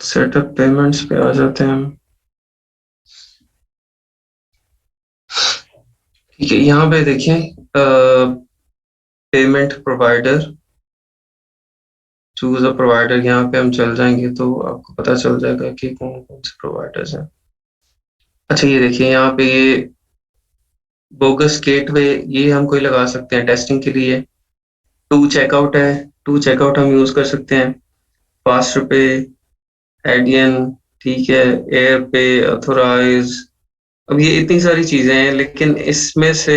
सेटअप पेमेंट्स पे आ जाते हैं हम। ठीक है, यहाँ पे देखिए payment provider, choose a provider, यहाँ पे हम चल जाएंगे तो आपको पता चल जाएगा कि कौन कौन से प्रोवाइडर्स हैं। अच्छा, ये देखिए यहाँ पे ये बोगस गेटवे, ये हम कोई लगा सकते हैं टेस्टिंग के लिए। टू चेकआउट है, टू चेकआउट हम यूज कर सकते हैं। फास्ट पे, एडियन, ठीक है, एयर पे, अथोराइज। अब ये इतनी सारी चीजें हैं, लेकिन इसमें से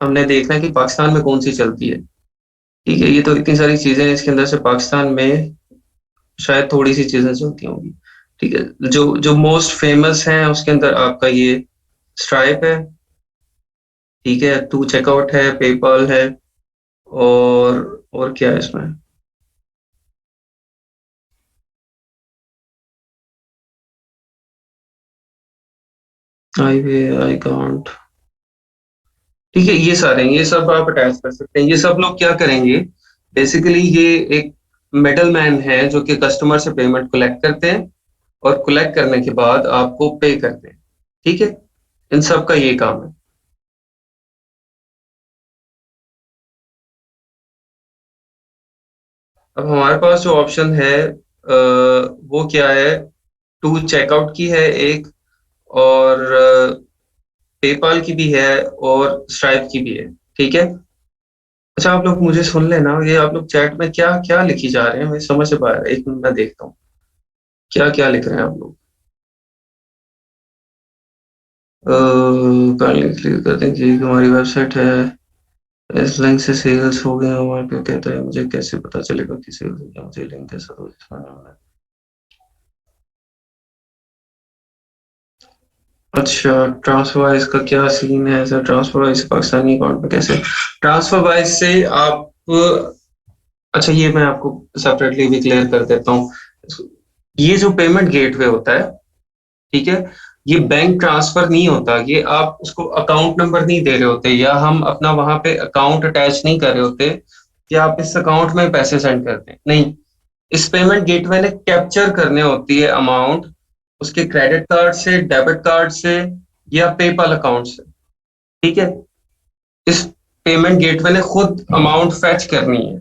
हमने देखना है कि पाकिस्तान में कौन सी चलती है। ठीक है, ये तो इतनी सारी चीजें हैं, इसके अंदर से पाकिस्तान में शायद थोड़ी सी चीजें चलती होंगी। ठीक है, जो जो मोस्ट फेमस है उसके अंदर आपका ये स्ट्राइप है। ठीक है, टू चेकआउट है, पेपल है, और क्या है इसमें, आई वे, आई काउंट। ठीक है, ये सारे हैं, ये सब आप अटैच कर सकते हैं। ये सब लोग क्या करेंगे, बेसिकली ये एक मिडल मैन है जो कि कस्टमर से पेमेंट कलेक्ट करते हैं और कलेक्ट करने के बाद आपको पे करते हैं। ठीक है, इन सब का ये काम है। अब हमारे पास जो ऑप्शन है वो क्या है, टू चेकआउट की है एक, और पेपाल की भी है, और स्ट्राइप की भी है। ठीक है। अच्छा, आप लोग मुझे सुन लेना, ये आप लोग चैट में क्या क्या लिखी जा रहे हैं, मैं समझ से बाहर है। एक मिनट मैं देखता हूँ क्या क्या लिख रहे हैं आप लोग। काइंडली क्लिक कर दें कि हमारी वेबसाइट है, इस लिंक से सेल्स हो गए हमारे को कहता है, मुझे कैसे पता चलेगा कि सेल्स हो गया, मुझे लिंक कैसा तो अच्छा, ट्रांसफर वाइज का क्या सीन है sir? Transfer wise Pakistani account में कैसे ट्रांसफर वाइज से आप, अच्छा ये मैं आपको सेपरेटली भी क्लियर कर देता हूँ। ये जो पेमेंट गेटवे होता है, ठीक है, ये बैंक ट्रांसफर नहीं होता। ये आप उसको अकाउंट नंबर नहीं दे रहे होते, या हम अपना वहां पे अकाउंट अटैच नहीं कर रहे होते कि आप इस अकाउंट में पैसे सेंड कर दें, नहीं। इस पेमेंट गेटवे ने कैप्चर करने होती है अमाउंट, उसके क्रेडिट कार्ड से, डेबिट कार्ड से, या पेपल अकाउंट से। ठीक है, इस पेमेंट गेटवे ने खुद अमाउंट फेच करनी है।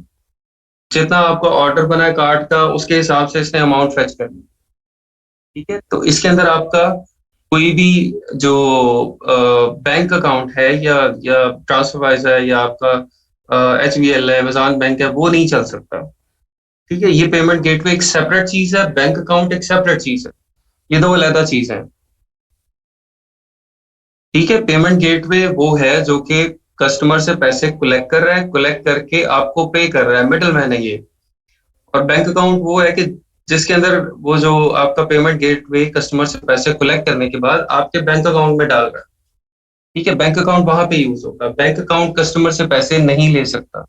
जितना आपका ऑर्डर बना है कार्ड का, उसके हिसाब से इसने अमाउंट फेच करनी है। ठीक है, तो इसके अंदर आपका कोई भी जो बैंक अकाउंट है, या ट्रांसफरवाइज है, या आपका HBL है, अमेजॉन बैंक है, वो नहीं चल सकता। ठीक है, ये पेमेंट गेटवे एक सेपरेट चीज है, बैंक अकाउंट एक सेपरेट चीज है, ये दो अलग चीज है। ठीक है, पेमेंट गेटवे वो है जो कि कस्टमर से पैसे कलेक्ट कर रहा है, कलेक्ट करके आपको पे कर रहा है, मिडल मैन है ये। और बैंक अकाउंट वो है कि जिसके अंदर वो जो आपका पेमेंट गेटवे कस्टमर से पैसे कलेक्ट करने के बाद आपके बैंक अकाउंट में डाल रहा है। ठीक है, बैंक अकाउंट वहां पे यूज होगा, बैंक अकाउंट कस्टमर से पैसे नहीं ले सकता।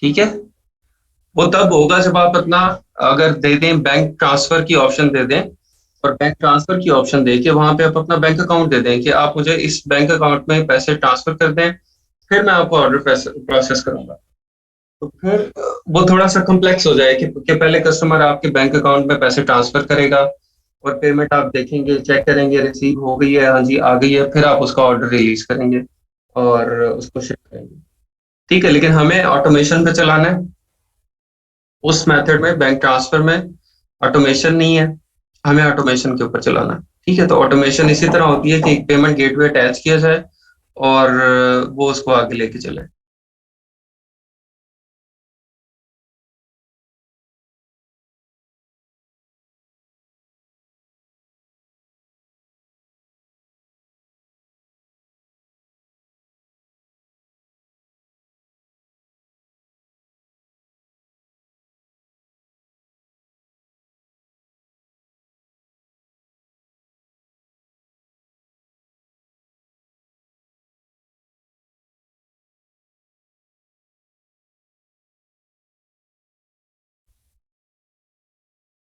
ठीक है, वो तब होगा जब आप अपना, अगर दे दें बैंक ट्रांसफर की ऑप्शन दे दें, और बैंक ट्रांसफर की ऑप्शन दे के वहां पे आप अपना बैंक अकाउंट दे दें कि आप मुझे इस बैंक अकाउंट में पैसे ट्रांसफर कर दें, फिर मैं आपको ऑर्डर प्रोसेस करूंगा। तो फिर वो थोड़ा-सा कॉम्प्लेक्स हो जाए कि पहले कस्टमर आपके बैंक अकाउंट में पैसे ट्रांसफ़र करेगा और पेमेंट आप देखेंगे, चेक करेंगे, रिसीव हो गई है, हाँ जी, आ गई है, फिर आप उसका ऑर्डर रिलीज़ करेंगे और उसको शिप करेंगे। ठीक है, लेकिन हमें ऑटोमेशन पे चलाना है। उस मेथड में बैंक ट्रांसफ़र में ऑटोमेशन नहीं है, हमें ऑटोमेशन के ऊपर चलाना है। ठीक है, तो ऑटोमेशन इसी तरह होती है कि एक पेमेंट गेटवे अटैच किया जाए और वो उसको आगे लेके चले।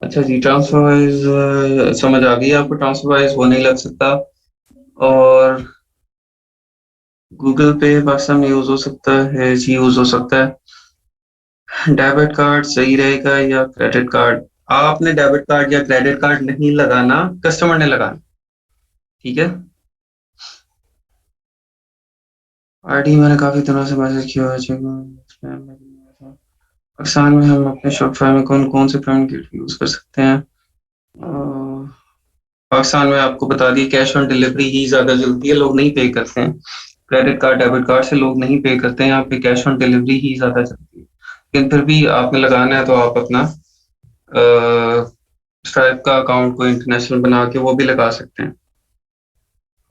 अच्छा जी, ट्रांसफर वाइज़ समझ आ गई आपको, ट्रांसफर वाइज़ वो नहीं लग सकता और गूगल पे पाकिस्तान में यूज़ हो सकता है, जी यूज़ हो सकता है। डेबिट कार्ड सही रहेगा या क्रेडिट कार्ड? आपने डेबिट कार्ड या क्रेडिट कार्ड नहीं लगाना, कस्टमर ने लगाना, ठीक है? आईडी मैंने काफ़ी दिनों से मैसेज किया हुआ है, चेक पाकिस्तान में हम अपने शॉपिफ़ाई में कौन-कौन से पेमेंट गेटवे यूज़ कर सकते हैं? पाकिस्तान में आपको बता दिए कैश ऑन डिलीवरी ही ज़्यादा चलती है, लोग नहीं पे करते हैं। क्रेडिट कार्ड, डेबिट कार्ड से लोग नहीं पे करते हैं, यहाँ पे कैश ऑन डिलीवरी ही ज़्यादा चलती है। लेकिन फिर भी आपने लगाना है तो आप अपना स्ट्राइप का अकाउंट को इंटरनेशनल बना के वो भी लगा सकते हैं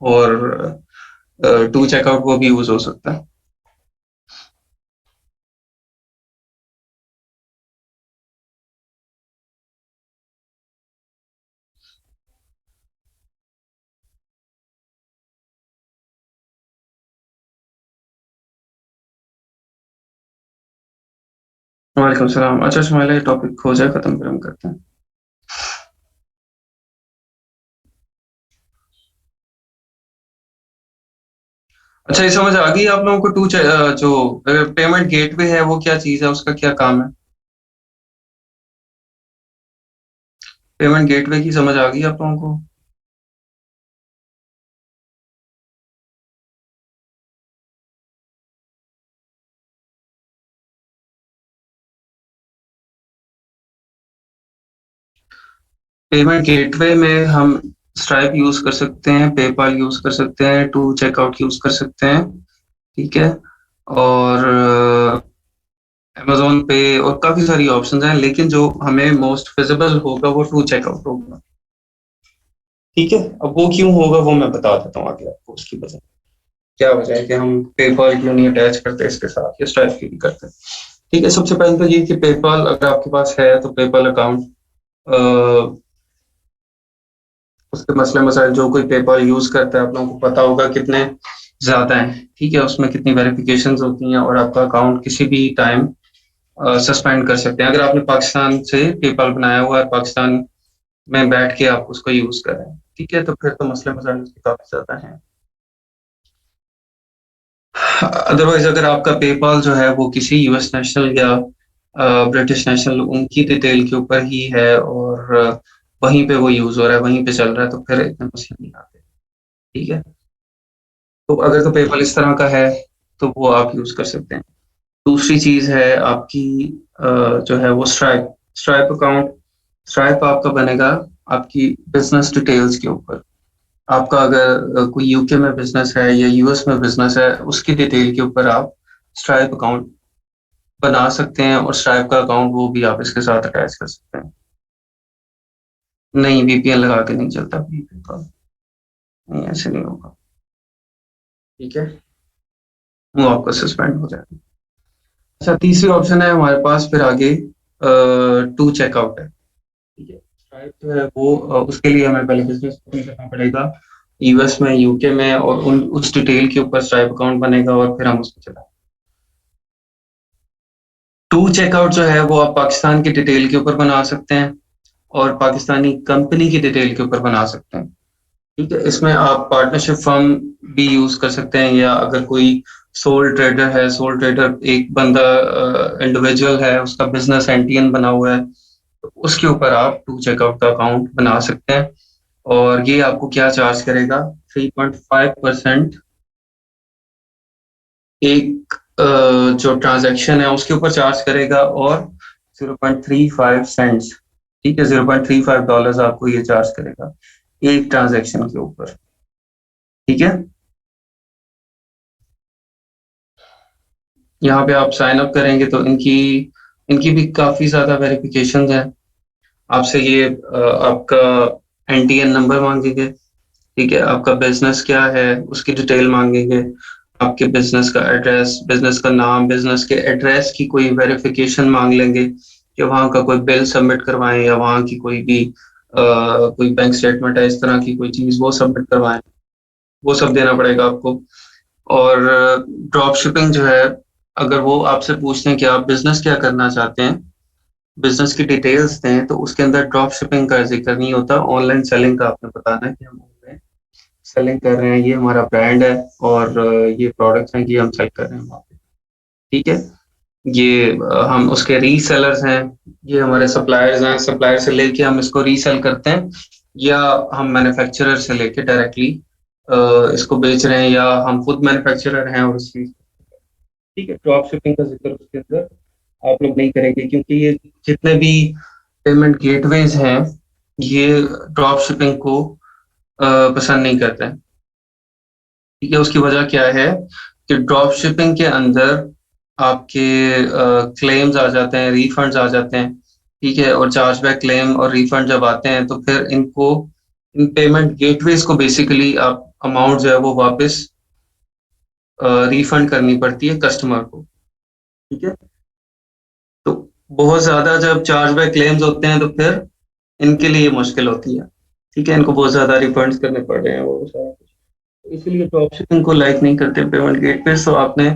और टू चेकआउट वो भी यूज़ हो सकता है। वालेकुम सलाम। अच्छा सुमाइला, ये टॉपिक हो जाए खत्म, फिर हम करते हैं। अच्छा, ये समझ आ गई आप लोगों को जो पेमेंट गेटवे है वो क्या चीज़ है, उसका क्या काम है? पेमेंट गेटवे की समझ आ गई आप लोगों को? पेमेंट गेटवे में हम स्ट्राइप यूज़ कर सकते हैं, पेपाल यूज़ कर सकते हैं, टू चेकआउट यूज़ कर सकते हैं, ठीक है? और अमेज़न पे और काफ़ी सारी ऑप्शंस हैं, लेकिन जो हमें मोस्ट विज़िबल होगा वो टू चेकआउट होगा, ठीक है? अब वो क्यों होगा वो मैं बता देता हूँ आगे आपको उसकी वजह। क्या वजह है कि हम पेपाल क्यों नहीं अटैच करते इसके साथ या स्ट्राइप क्यों नहीं करते? ठीक है, सबसे पहले तो ये कि पेपाल अगर आपके पास है तो पेपाल अकाउंट अ, उसके मसले मसाइल जो कोई पेपाल यूज़ करता है आप लोगों को पता होगा कितने ज़्यादा हैं, ठीक है? उसमें कितनी वेरिफ़िकेशंस होती हैं और आपका अकाउंट किसी भी टाइम सस्पेंड कर सकते हैं। अगर आपने पाकिस्तान से पेपाल बनाया हुआ है, पाकिस्तान में बैठ के आप उसको यूज़ कर रहे हैं, ठीक है? तो फिर तो मसले मसाइल उसके काफ़ी ज़्यादा हैं। अदरवाइज़ अगर आपका पेपाल जो है वो किसी यूएस नेशनल या ब्रिटिश नेशनल उनकी डिटेल के ऊपर ही है और वहीं पे वो यूज़ हो रहा है, वहीं पे चल रहा है, तो फिर इतने मसले नहीं आते, ठीक है? तो अगर तो पेपाल इस तरह का है, तो वो आप यूज़ कर सकते हैं। दूसरी चीज़ है आपकी जो है वो स्ट्राइप। स्ट्राइप अकाउंट स्ट्राइप आपका बनेगा आपकी बिज़नेस डिटेल्स के ऊपर। आपका अगर कोई यूके में बिज़नेस है या यूएस में बिज़नेस है, उसकी डिटेल के ऊपर आप स्ट्राइप अकाउंट बना सकते हैं और स्ट्राइप का अकाउंट वो भी आप इसके साथ अटैच कर सकते हैं। नहीं, वीपीएन लगा के नहीं चलता वीपीएन का, नहीं ऐसे नहीं होगा, ठीक है? वो आपका सस्पेंड हो जाएगा। अच्छा, तीसरी ऑप्शन है हमारे पास फिर आगे टू चेकआउट है, ठीक है? स्ट्राइप जो है वो उसके लिए हमें पहले बिज़नेस ओपन करना पड़ेगा यूएस में, यूके में और उन उस डिटेल के ऊपर स्ट्राइप अकाउंट बनेगा और फिर हम उसको चलाएँगे। टू चेकआउट जो है वो आप पाकिस्तान की डिटेल के ऊपर बना सकते हैं और पाकिस्तानी कंपनी की डिटेल के ऊपर बना सकते हैं। ठीक है, इसमें आप पार्टनरशिप फर्म भी यूज कर सकते हैं, या अगर कोई सोल ट्रेडर है, सोल ट्रेडर एक बंदा इंडिविजुअल है, उसका बिजनेस एनटीएन बना हुआ है, तो उसके ऊपर आप टू चेकआउट का अकाउंट बना सकते हैं। और ये आपको क्या चार्ज करेगा? 3.5% एक जो ट्रांजैक्शन है उसके ऊपर चार्ज करेगा, और 0.35 सेंट्स, ठीक है, $0.35 आपको ये चार्ज करेगा एक ट्रांजैक्शन के ऊपर। ठीक है, यहाँ पे आप साइन अप करेंगे तो इनकी इनकी भी काफी ज्यादा वेरिफिकेशन है। आपसे ये आपका एनटीएन नंबर मांगेंगे, ठीक है, आपका बिजनेस क्या है उसकी डिटेल मांगेंगे, आपके बिजनेस का एड्रेस, बिजनेस का नाम, बिजनेस के एड्रेस की कोई वेरिफिकेशन मांग लेंगे कि वहाँ का कोई बिल सबमिट करवाएं, या वहाँ की कोई भी कोई बैंक स्टेटमेंट है, इस तरह की कोई चीज वो सबमिट करवाएं, वो सब देना पड़ेगा आपको। और ड्रॉप शिपिंग जो है, अगर वो आपसे पूछते हैं कि आप बिजनेस क्या करना चाहते हैं, बिजनेस की डिटेल्स दें, तो उसके अंदर ड्रॉप शिपिंग का जिक्र नहीं होता, ऑनलाइन सेलिंग का आपने बताना है कि हम ऑनलाइन सेलिंग कर रहे हैं, ये हमारा ब्रांड है, और ये प्रोडक्ट्स हैं कि हम सेल कर रहे हैं वहाँ पे। ठीक है, ये हम उसके रीसेलर्स हैं, ये हमारे सप्लायर्स हैं, सप्लायर से लेके हम इसको रीसेल करते हैं, या हम मैन्युफैक्चरर से लेके डायरेक्टली इसको बेच रहे हैं, या हम खुद मैन्युफैक्चरर हैं और उसकी। ठीक है, ड्रॉप शिपिंग का जिक्र उसके अंदर आप लोग नहीं करेंगे, क्योंकि ये जितने भी पेमेंट गेटवेज हैं, ये ड्रॉप शिपिंग को पसंद नहीं करते हैं। ठीक है, उसकी वजह क्या है कि ड्रॉप शिपिंग के अंदर आपके क्लेम्स आ जाते हैं, रिफंड्स आ जाते हैं। ठीक है, और चार्जबैक क्लेम और रिफंड जब आते हैं तो फिर इनको, इन पेमेंट गेटवेज को बेसिकली आप अमाउंट जो है वो वापस रिफंड करनी पड़ती है कस्टमर को। ठीक है, तो बहुत ज्यादा जब चार्जबैक क्लेम्स होते हैं तो फिर इनके लिए मुश्किल होती है। ठीक है, इनको बहुत ज्यादा रिफंड्स करने पड़ रहे हैं वो सारा कुछ, तो इसलिए तो ऑप्शन को लाइक नहीं करते पेमेंट गेट पे। तो आपने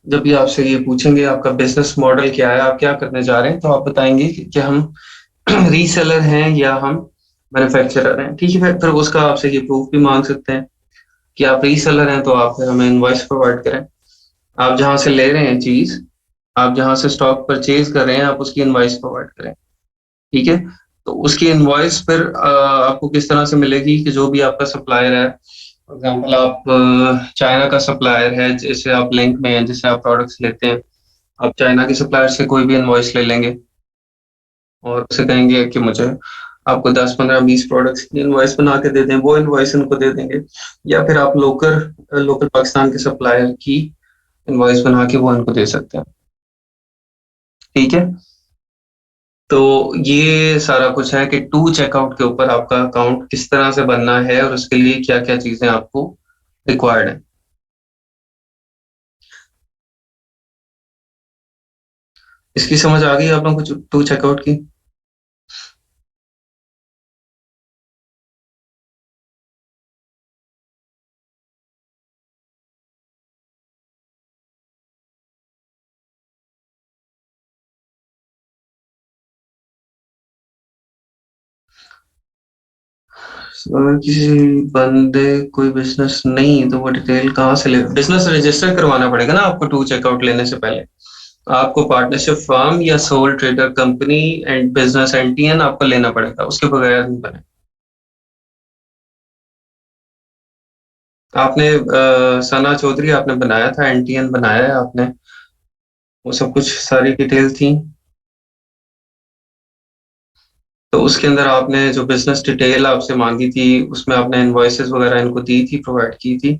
जब भी आपसे ये पूछेंगे आपका बिजनेस मॉडल क्या है, आप क्या करने जा रहे हैं, तो आप बताएंगे कि हम रीसेलर हैं या हम मैन्युफैक्चरर हैं। ठीक है, फिर उसका आपसे ये प्रूफ भी मांग सकते हैं कि आप रीसेलर हैं, तो आप फिर हमें इनवॉइस प्रोवाइड करें। आप जहां से ले रहे हैं चीज, आप जहां से स्टॉक परचेज कर रहे हैं, आप उसकी इनवॉइस प्रोवाइड करें। ठीक है, तो उसकी इनवॉइस फिर आपको किस तरह से मिलेगी कि जो भी आपका सप्लायर है, फॉर एग्जाम्पल आप चाइना का सप्लायर है, जैसे आप लिंक में हैं, जैसे आप प्रोडक्ट्स लेते हैं, आप चाइना के सप्लायर से कोई भी इनवॉइस ले लेंगे और उसे कहेंगे कि मुझे आपको 10 15 20 प्रोडक्ट्स की इनवॉइस बना के दे दें, वो इनवॉइस उनको दे देंगे। या फिर आप लोकल लोकल पाकिस्तान के सप्लायर की इनवॉइस बना के वो उनको दे सकते हैं। ठीक है, तो ये सारा कुछ है कि टू चेकआउट के ऊपर आपका अकाउंट किस तरह से बनना है और उसके लिए क्या क्या चीजें आपको रिक्वायर्ड है। इसकी समझ आ गई आप लोगों को टू चेकआउट की? अगर किसी बंदे कोई बिजनेस नहीं, तो वो डिटेल कहाँ से ले, बिजनेस रजिस्टर करवाना पड़ेगा ना आपको टू चेकआउट लेने से पहले। आपको पार्टनरशिप फर्म या sole trader company and business entity आपको लेना पड़ेगा, उसके बगैर नहीं बने। आपने सना चौधरी आपने बनाया था, एंटीएन बनाया है आपने, वो सब कुछ सारी डिटेल थी। तो उसके अंदर आपने जो बिजनेस डिटेल आपसे मांगी थी, उसमें आपने इनवॉइसेस वगैरह इनको दी थी, प्रोवाइड की थी।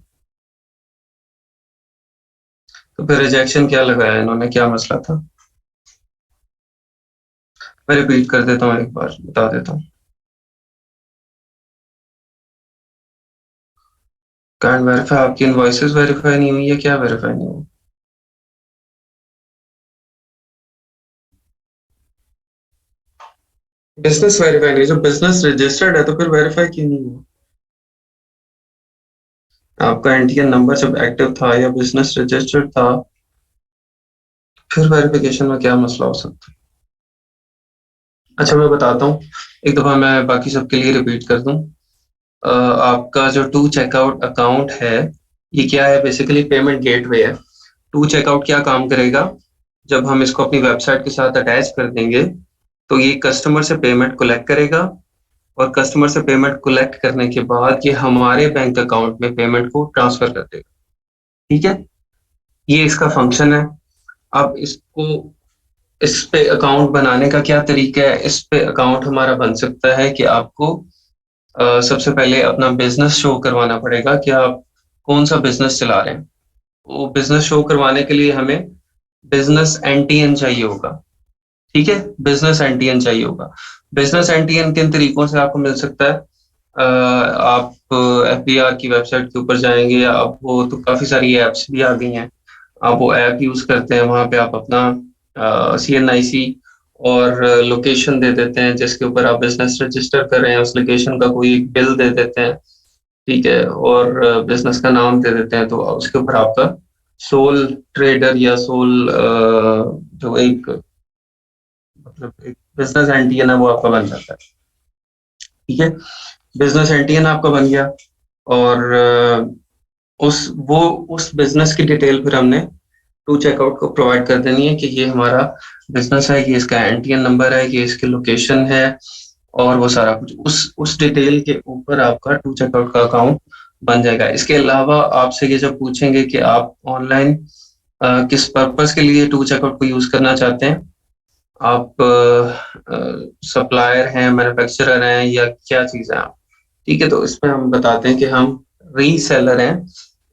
तो फिर रिजेक्शन क्या लगाया इन्होंने, क्या मसला था? मैं रिपीट कर देता हूँ, एक बार बता देता हूँ। काइंड वेरीफाई, आपकी इनवॉइसेस वेरीफाई नहीं हुई है, क्या वेरीफाई नहीं हुई? बिजनेस वेरीफाई नहीं, जो बिजनेस रजिस्टर्ड है, तो फिर वेरीफाई क्यों नहीं हुआ? आपका एनटीएन नंबर जब एक्टिव था या बिजनेस रजिस्टर्ड था, फिर वेरिफिकेशन में क्या मसला हो सकता है? अच्छा, मैं बताता हूँ, एक दफा मैं बाकी सबके लिए रिपीट कर दूं। आपका जो टू चेकआउट अकाउंट है, ये क्या है? बेसिकली पेमेंट गेटवे है। टू चेकआउट क्या काम करेगा? जब हम इसको अपनी वेबसाइट के साथ अटैच कर देंगे, तो ये कस्टमर से पेमेंट कलेक्ट करेगा, और कस्टमर से पेमेंट कलेक्ट करने के बाद ये हमारे बैंक अकाउंट में पेमेंट को ट्रांसफर कर देगा। ठीक है, ये इसका फंक्शन है। अब इसको, इस पे अकाउंट बनाने का क्या तरीका है? इस पे अकाउंट हमारा बन सकता है कि आपको सबसे पहले अपना बिजनेस शो करवाना पड़ेगा कि आप कौन सा बिजनेस चला रहे हैं। वो बिजनेस शो करवाने के लिए हमें बिजनेस एनटीएन चाहिए होगा। ठीक है, बिजनेस एनटीएन चाहिए होगा। बिजनेस एनटीएन किन तरीकों से आपको मिल सकता है? आप एफबीआर की वेबसाइट के ऊपर जाएंगे, अब वो तो काफी सारी एप्स भी आ गई हैं, आप वो ऐप यूज करते हैं, वहां पे आप अपना CNIC और लोकेशन दे देते हैं जिसके ऊपर आप बिजनेस रजिस्टर कर रहे हैं, उस लोकेशन का कोई एक बिल दे देते हैं। ठीक है, और बिजनेस का नाम दे देते हैं, तो उसके ऊपर आपका सोल ट्रेडर या सोल जो एक, मतलब एक बिजनेस एंटिटी है वो आपका बन जाता है। ठीक है, बिजनेस एंटिटी आपका बन गया, और उस वो उस बिजनेस की डिटेल फिर हमने टू चेकआउट को प्रोवाइड कर देनी है कि ये हमारा बिजनेस है, ये इसका एनटीएन नंबर है, ये इसकी लोकेशन है, और वो सारा कुछ उस डिटेल के ऊपर आपका टू चेकआउट का अकाउंट बन जाएगा। इसके अलावा आपसे ये जब पूछेंगे कि आप ऑनलाइन किस पर्पस के लिए टू चेकआउट को यूज करना चाहते हैं, आप सप्लायर हैं, मैन्युफैक्चरर हैं, या क्या चीज है आप? ठीक है, तो इसमें हम बताते हैं कि हम रीसेलर हैं,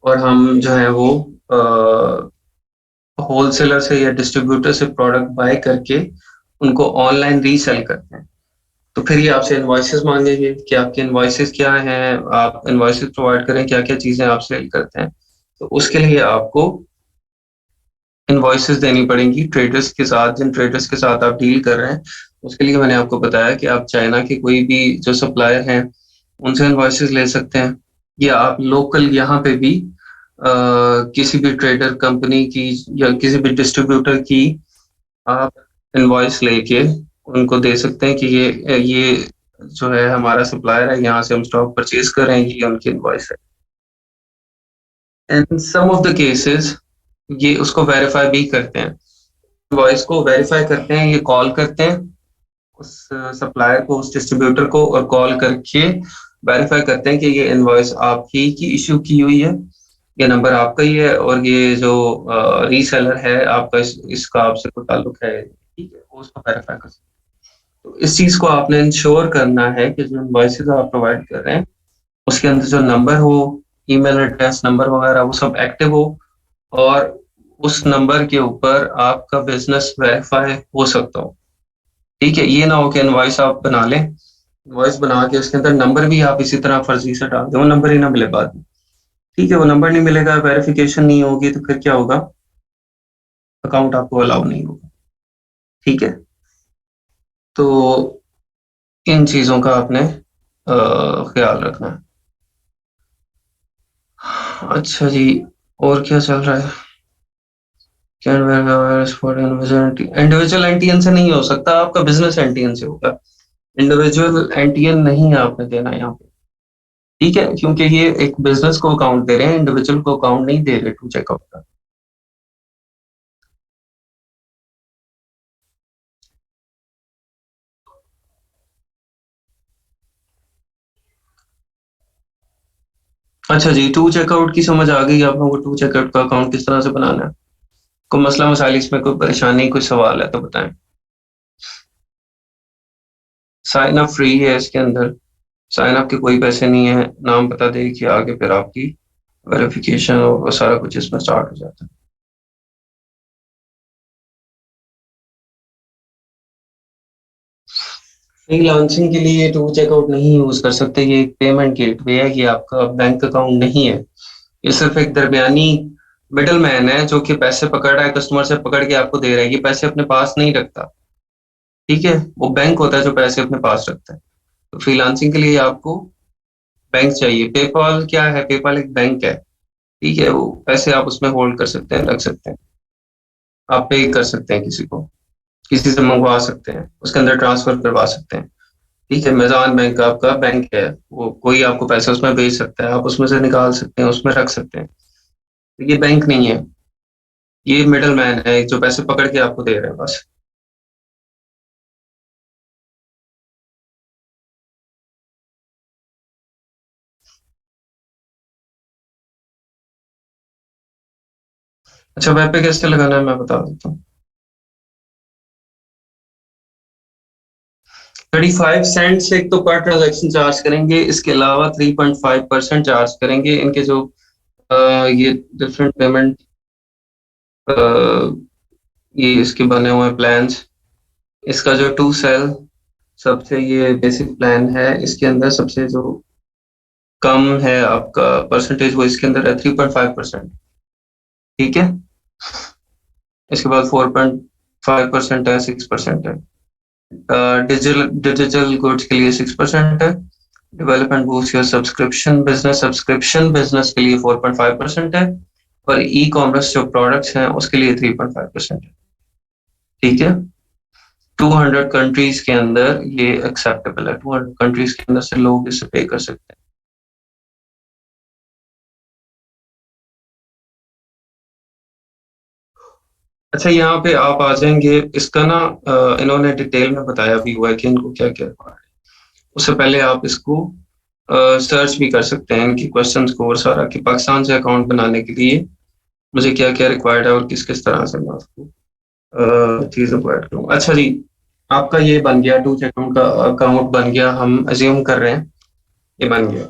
और हम जो है वो होलसेलर से या डिस्ट्रीब्यूटर से प्रोडक्ट बाय करके उनको ऑनलाइन रीसेल करते हैं। तो फिर ये आपसे इनवॉइसेस मांगेंगे कि आपके इनवॉइसेस क्या हैं, आप इनवॉइसेस प्रोवाइड करें, क्या क्या चीजें आप सेल करते हैं। तो उसके लिए आपको इनवॉइसेस देनी पड़ेंगी ट्रेडर्स के साथ, जिन ट्रेडर्स के साथ आप डील कर रहे हैं। उसके लिए मैंने आपको बताया कि आप चाइना के कोई भी जो सप्लायर हैं उनसे इनवॉइसेस ले सकते हैं, या आप लोकल यहाँ पे भी किसी भी ट्रेडर कंपनी की या किसी भी डिस्ट्रीब्यूटर की आप इनवॉइस लेके उनको दे सकते हैं कि ये जो है हमारा सप्लायर है, यहाँ से हम स्टॉक परचेज कर रहे हैं, ये उनकी इनवॉइस है। इन सम ऑफ द केसेस ये उसको वेरीफाई भी करते हैं, इनवॉइस को वेरीफाई करते हैं, ये कॉल करते हैं उस सप्लायर को, उस डिस्ट्रीब्यूटर को, और कॉल करके वेरीफाई करते हैं कि ये इनवॉइस आपकी की इश्यू की हुई है, ये नंबर आपका ही है, और ये जो रीसेलर है आपका, इसका आपसे कोई ताल्लुक है। ठीक है, वो उसको वेरीफाई कर सकते हैं। तो इस चीज को आपने इंश्योर करना है कि जो इनवॉइसेस आप प्रोवाइड कर रहे हैं उसके अंदर जो नंबर हो, ईमेल एड्रेस नंबर वगैरह, वो सब एक्टिव हो, और उस नंबर के ऊपर आपका बिजनेस वेरीफाई हो सकता हो। ठीक है, ये ना हो कि इनवॉइस आप बना लें, इनवॉइस बना के उसके अंदर नंबर भी आप इसी तरह फर्जी से डाल दें, वो नंबर ही ना मिले बाद में। ठीक है, वो नंबर नहीं मिलेगा, वेरिफिकेशन नहीं होगी, तो फिर क्या होगा? अकाउंट आपको अलाउ नहीं होगा। ठीक है, तो इन चीजों का आपने ख्याल रखना है। अच्छा जी, और क्या चल रहा है? इंडिविजुअल एनटीएन से नहीं हो सकता, आपका बिजनेस एनटीएन से होगा। इंडिविजुअल एनटीएन नहीं आपने देना यहाँ पे। ठीक है, क्योंकि ये एक बिजनेस को अकाउंट दे रहे हैं, इंडिविजुअल को अकाउंट नहीं दे रहे टू चेकआउट का। अच्छा जी, टू चेकआउट की समझ आ गई आप लोगों को? टू चेकआउट का अकाउंट किस तरह से बनाना है? कोई मसला मसाइल इसमें, कोई परेशानी, कोई सवाल है तो बताएं। साइन अप फ्री है इसके अंदर, साइन अप के कोई पैसे नहीं है, नाम पता दे कि आगे फिर आपकी वेरिफिकेशन और सारा कुछ इसमें स्टार्ट हो जाता है। फ्रीलांसिंग के लिए टू चेकआउट नहीं यूज कर सकते, ये एक पेमेंट गेटवे है, ये आपका बैंक अकाउंट नहीं है। ये सिर्फ एक दरमियानी मिडल मैन है जो कि पैसे पकड़ रहा है, कस्टमर से पकड़ के आपको दे रहा है, ये पैसे अपने पास नहीं रखता। ठीक है, वो बैंक होता है जो पैसे अपने पास रखता है। तो फ्रीलांसिंग के लिए आपको बैंक चाहिए। पेपाल क्या है? पेपाल एक बैंक है। ठीक है, वो पैसे आप उसमें होल्ड कर सकते हैं, रख सकते हैं, आप पे कर सकते हैं किसी को, किसी से मंगवा सकते हैं, उसके अंदर ट्रांसफर करवा सकते हैं। ठीक है, मेज़ान बैंक आपका बैंक है, वो कोई आपको पैसे उसमें भेज सकता है, आप उसमें से निकाल सकते हैं, उसमें रख सकते हैं। तो ये बैंक नहीं है, ये मिडल मैन है जो पैसे पकड़ के आपको दे रहे हैं बस। अच्छा, वेब पे कैसे लगाना है मैं बता देता हूँ। 35 सेंट से एक तो पर ट्रांजेक्शन चार्ज करेंगे, इसके अलावा 3.5% चार्ज करेंगे इनके जो ये डिफरेंट पेमेंट ये इसके बने हुए प्लान्स। इसका जो टू सेल सबसे ये बेसिक प्लान है, इसके अंदर सबसे जो कम है आपका परसेंटेज वो इसके अंदर है 3.5%। ठीक है, इसके बाद 4.5% है, 6% है। डिजिटल डिजिटल गुड्स के लिए 6% है। Development boost your subscription business के लिए 4.5% है। और ई कॉमर्स जो प्रोडक्ट्स हैं उसके लिए 3.5% है। ठीक है, 200 कंट्रीज के अंदर ये एक्सेप्टेबल है, 200 कंट्रीज के अंदर से लोग इसे पे कर सकते हैं। अच्छा, यहाँ पे आप आ जाएंगे, इसका ना इन्होंने डिटेल में बताया भी हुआ है कि इनको क्या क्या है। उससे पहले आप इसको सर्च भी कर सकते हैं इनकी क्वेश्चंस को और सारा, कि पाकिस्तान से अकाउंट बनाने के लिए मुझे क्या क्या रिक्वायर्ड है और किस किस तरह से मैं उसको चीज़ों को ऐड करूँ। अच्छा जी, आपका ये बन गया, टू अकाउंट का अकाउंट बन गया, हम अज्यूम कर रहे हैं ये बन गया।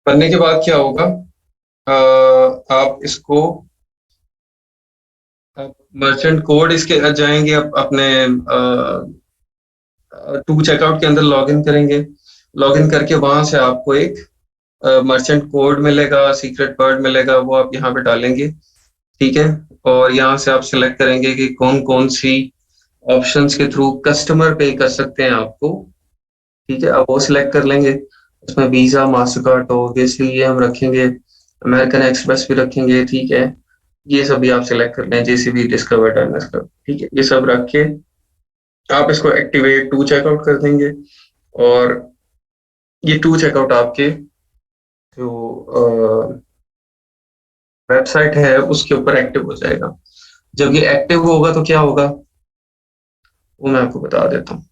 बनने के बाद क्या होगा, आप इसको मर्चेंट कोड इसके जाएंगे, अपने टू चेकआउट के अंदर लॉगिन करेंगे। लॉगिन करके वहां से आपको एक मर्चेंट कोड मिलेगा, सीक्रेट वर्ड मिलेगा, वो आप यहाँ पे डालेंगे। ठीक है, और यहाँ से आप सिलेक्ट करेंगे कि कौन कौन सी ऑप्शंस के थ्रू कस्टमर पे कर सकते हैं आपको। ठीक है, अब वो सिलेक्ट कर लेंगे। उसमें वीजा मास्टर कार्ड तो ऑब्वियसली ये हम रखेंगे, अमेरिकन एक्सप्रेस भी रखेंगे। ठीक है, ये सब भी आप सिलेक्ट कर लें, जेसीबी, डिस्कवर, टाइमर्स का। ठीक है, ये सब रख के आप इसको एक्टिवेट टू चेकआउट कर देंगे। और ये टू चेकआउट आपके जो वेबसाइट है उसके ऊपर एक्टिव हो जाएगा। जब ये एक्टिव होगा तो क्या होगा वो मैं आपको बता देता हूँ।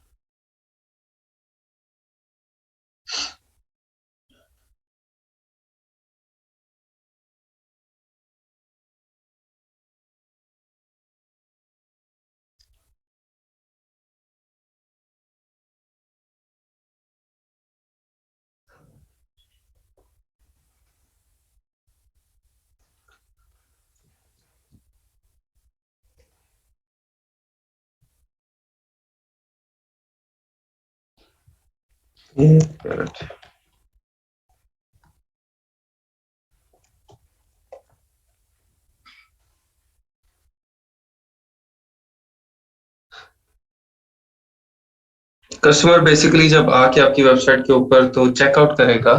कस्टमर बेसिकली जब आके आपकी वेबसाइट के ऊपर तो चेकआउट करेगा,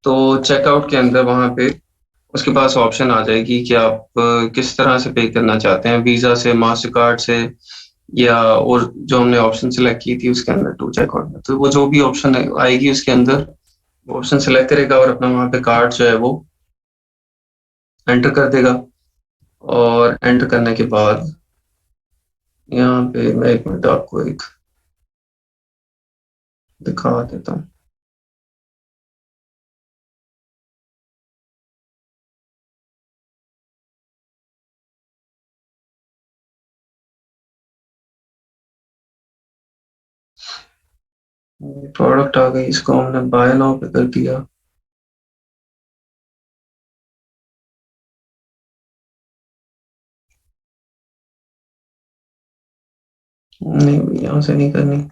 तो चेकआउट के अंदर वहां पे उसके पास ऑप्शन आ जाएगी कि आप किस तरह से पे करना चाहते हैं, वीजा से, मास्टर कार्ड से, या और जो हमने ऑप्शन सेलेक्ट की थी उसके अंदर टू चेकआउट में, तो वो जो भी ऑप्शन आएगी उसके अंदर वो ऑप्शन सेलेक्ट करेगा और अपना वहां पे कार्ड जो है वो एंटर कर देगा। और एंटर करने के बाद यहाँ पे मैं एक मिनट आपको एक दिखा देता हूँ। प्रोडक्ट आ गई, इसको हमने बाय नाउ पे कर दिया। नहीं, यहाँ से नहीं करनी।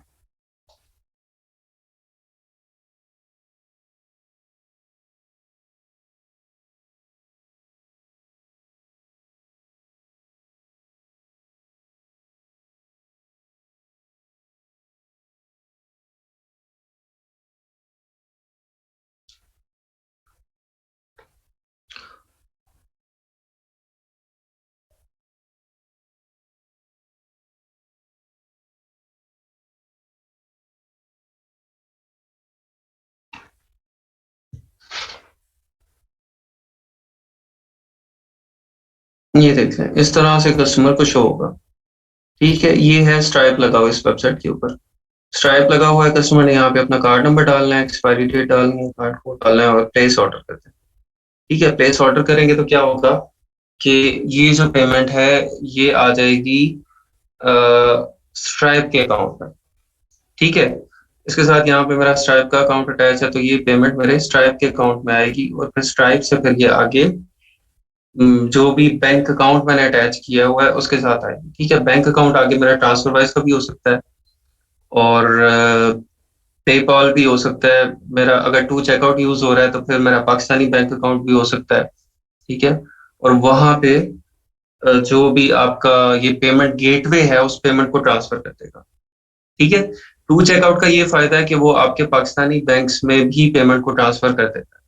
ये देख लें, इस तरह से कस्टमर को शो होगा। ठीक है, ये है स्ट्राइप लगा हुआ इस वेबसाइट के ऊपर। स्ट्राइप लगा हुआ है, कस्टमर ने यहाँ पे अपना कार्ड नंबर डालना है, एक्सपायरी डेट डालनी है, कार्ड कोड डालना है और प्लेस ऑर्डर करते हैं। ठीक है, प्लेस ऑर्डर करेंगे तो क्या होगा कि ये जो पेमेंट है ये आ जाएगी स्ट्राइप के अकाउंट में। ठीक है, इसके साथ यहाँ पे मेरा स्ट्राइप का अकाउंट अटैच है, तो ये पेमेंट मेरे स्ट्राइप के अकाउंट में आएगी और फिर स्ट्राइप से फिर ये आगे जो भी बैंक अकाउंट मैंने अटैच किया हुआ है उसके साथ आएगी। ठीक है, बैंक अकाउंट आगे मेरा ट्रांसफर वाइज का भी हो सकता है और पेपॉल भी हो सकता है मेरा। अगर टू चेकआउट यूज हो रहा है तो फिर मेरा पाकिस्तानी बैंक अकाउंट भी हो सकता है। ठीक है, और वहां पे जो भी आपका ये पेमेंट गेटवे है उस पेमेंट को ट्रांसफर कर देगा। ठीक है, टू चेकआउट का ये फायदा है कि वो आपके पाकिस्तानी बैंक्स में भी पेमेंट को ट्रांसफर कर देता है।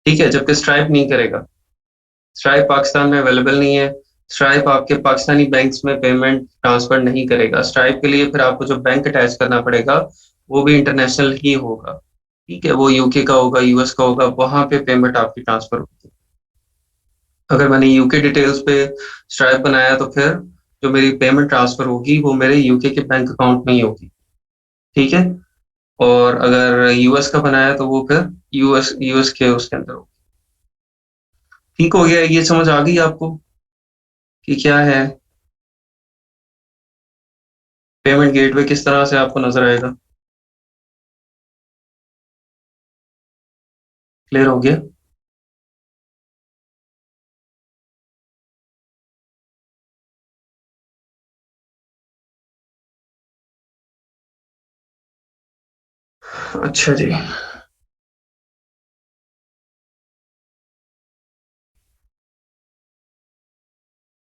ठीक है, जबकि स्ट्राइप नहीं करेगा। स्ट्राइप पाकिस्तान में अवेलेबल नहीं है। स्ट्राइप आपके पाकिस्तानी बैंक्स में पेमेंट ट्रांसफर नहीं करेगा। स्ट्राइप के लिए फिर आपको जो बैंक अटैच करना पड़ेगा वो भी इंटरनेशनल ही होगा। ठीक है, वो यूके का होगा, यूएस का होगा, वहां पे पेमेंट आपकी ट्रांसफर होगी। अगर मैंने यूके डिटेल्स पे स्ट्राइप बनाया तो फिर जो मेरी पेमेंट ट्रांसफर होगी वो मेरे यूके के बैंक अकाउंट में ही होगी। ठीक है, और अगर यूएस का बनाया तो वो फिर यूएस यूएस के उसके अंदर होगी। ठीक हो गया, ये समझ आ गई आपको कि क्या है पेमेंट गेटवे, किस तरह से आपको नजर आएगा? क्लियर हो गया? अच्छा जी।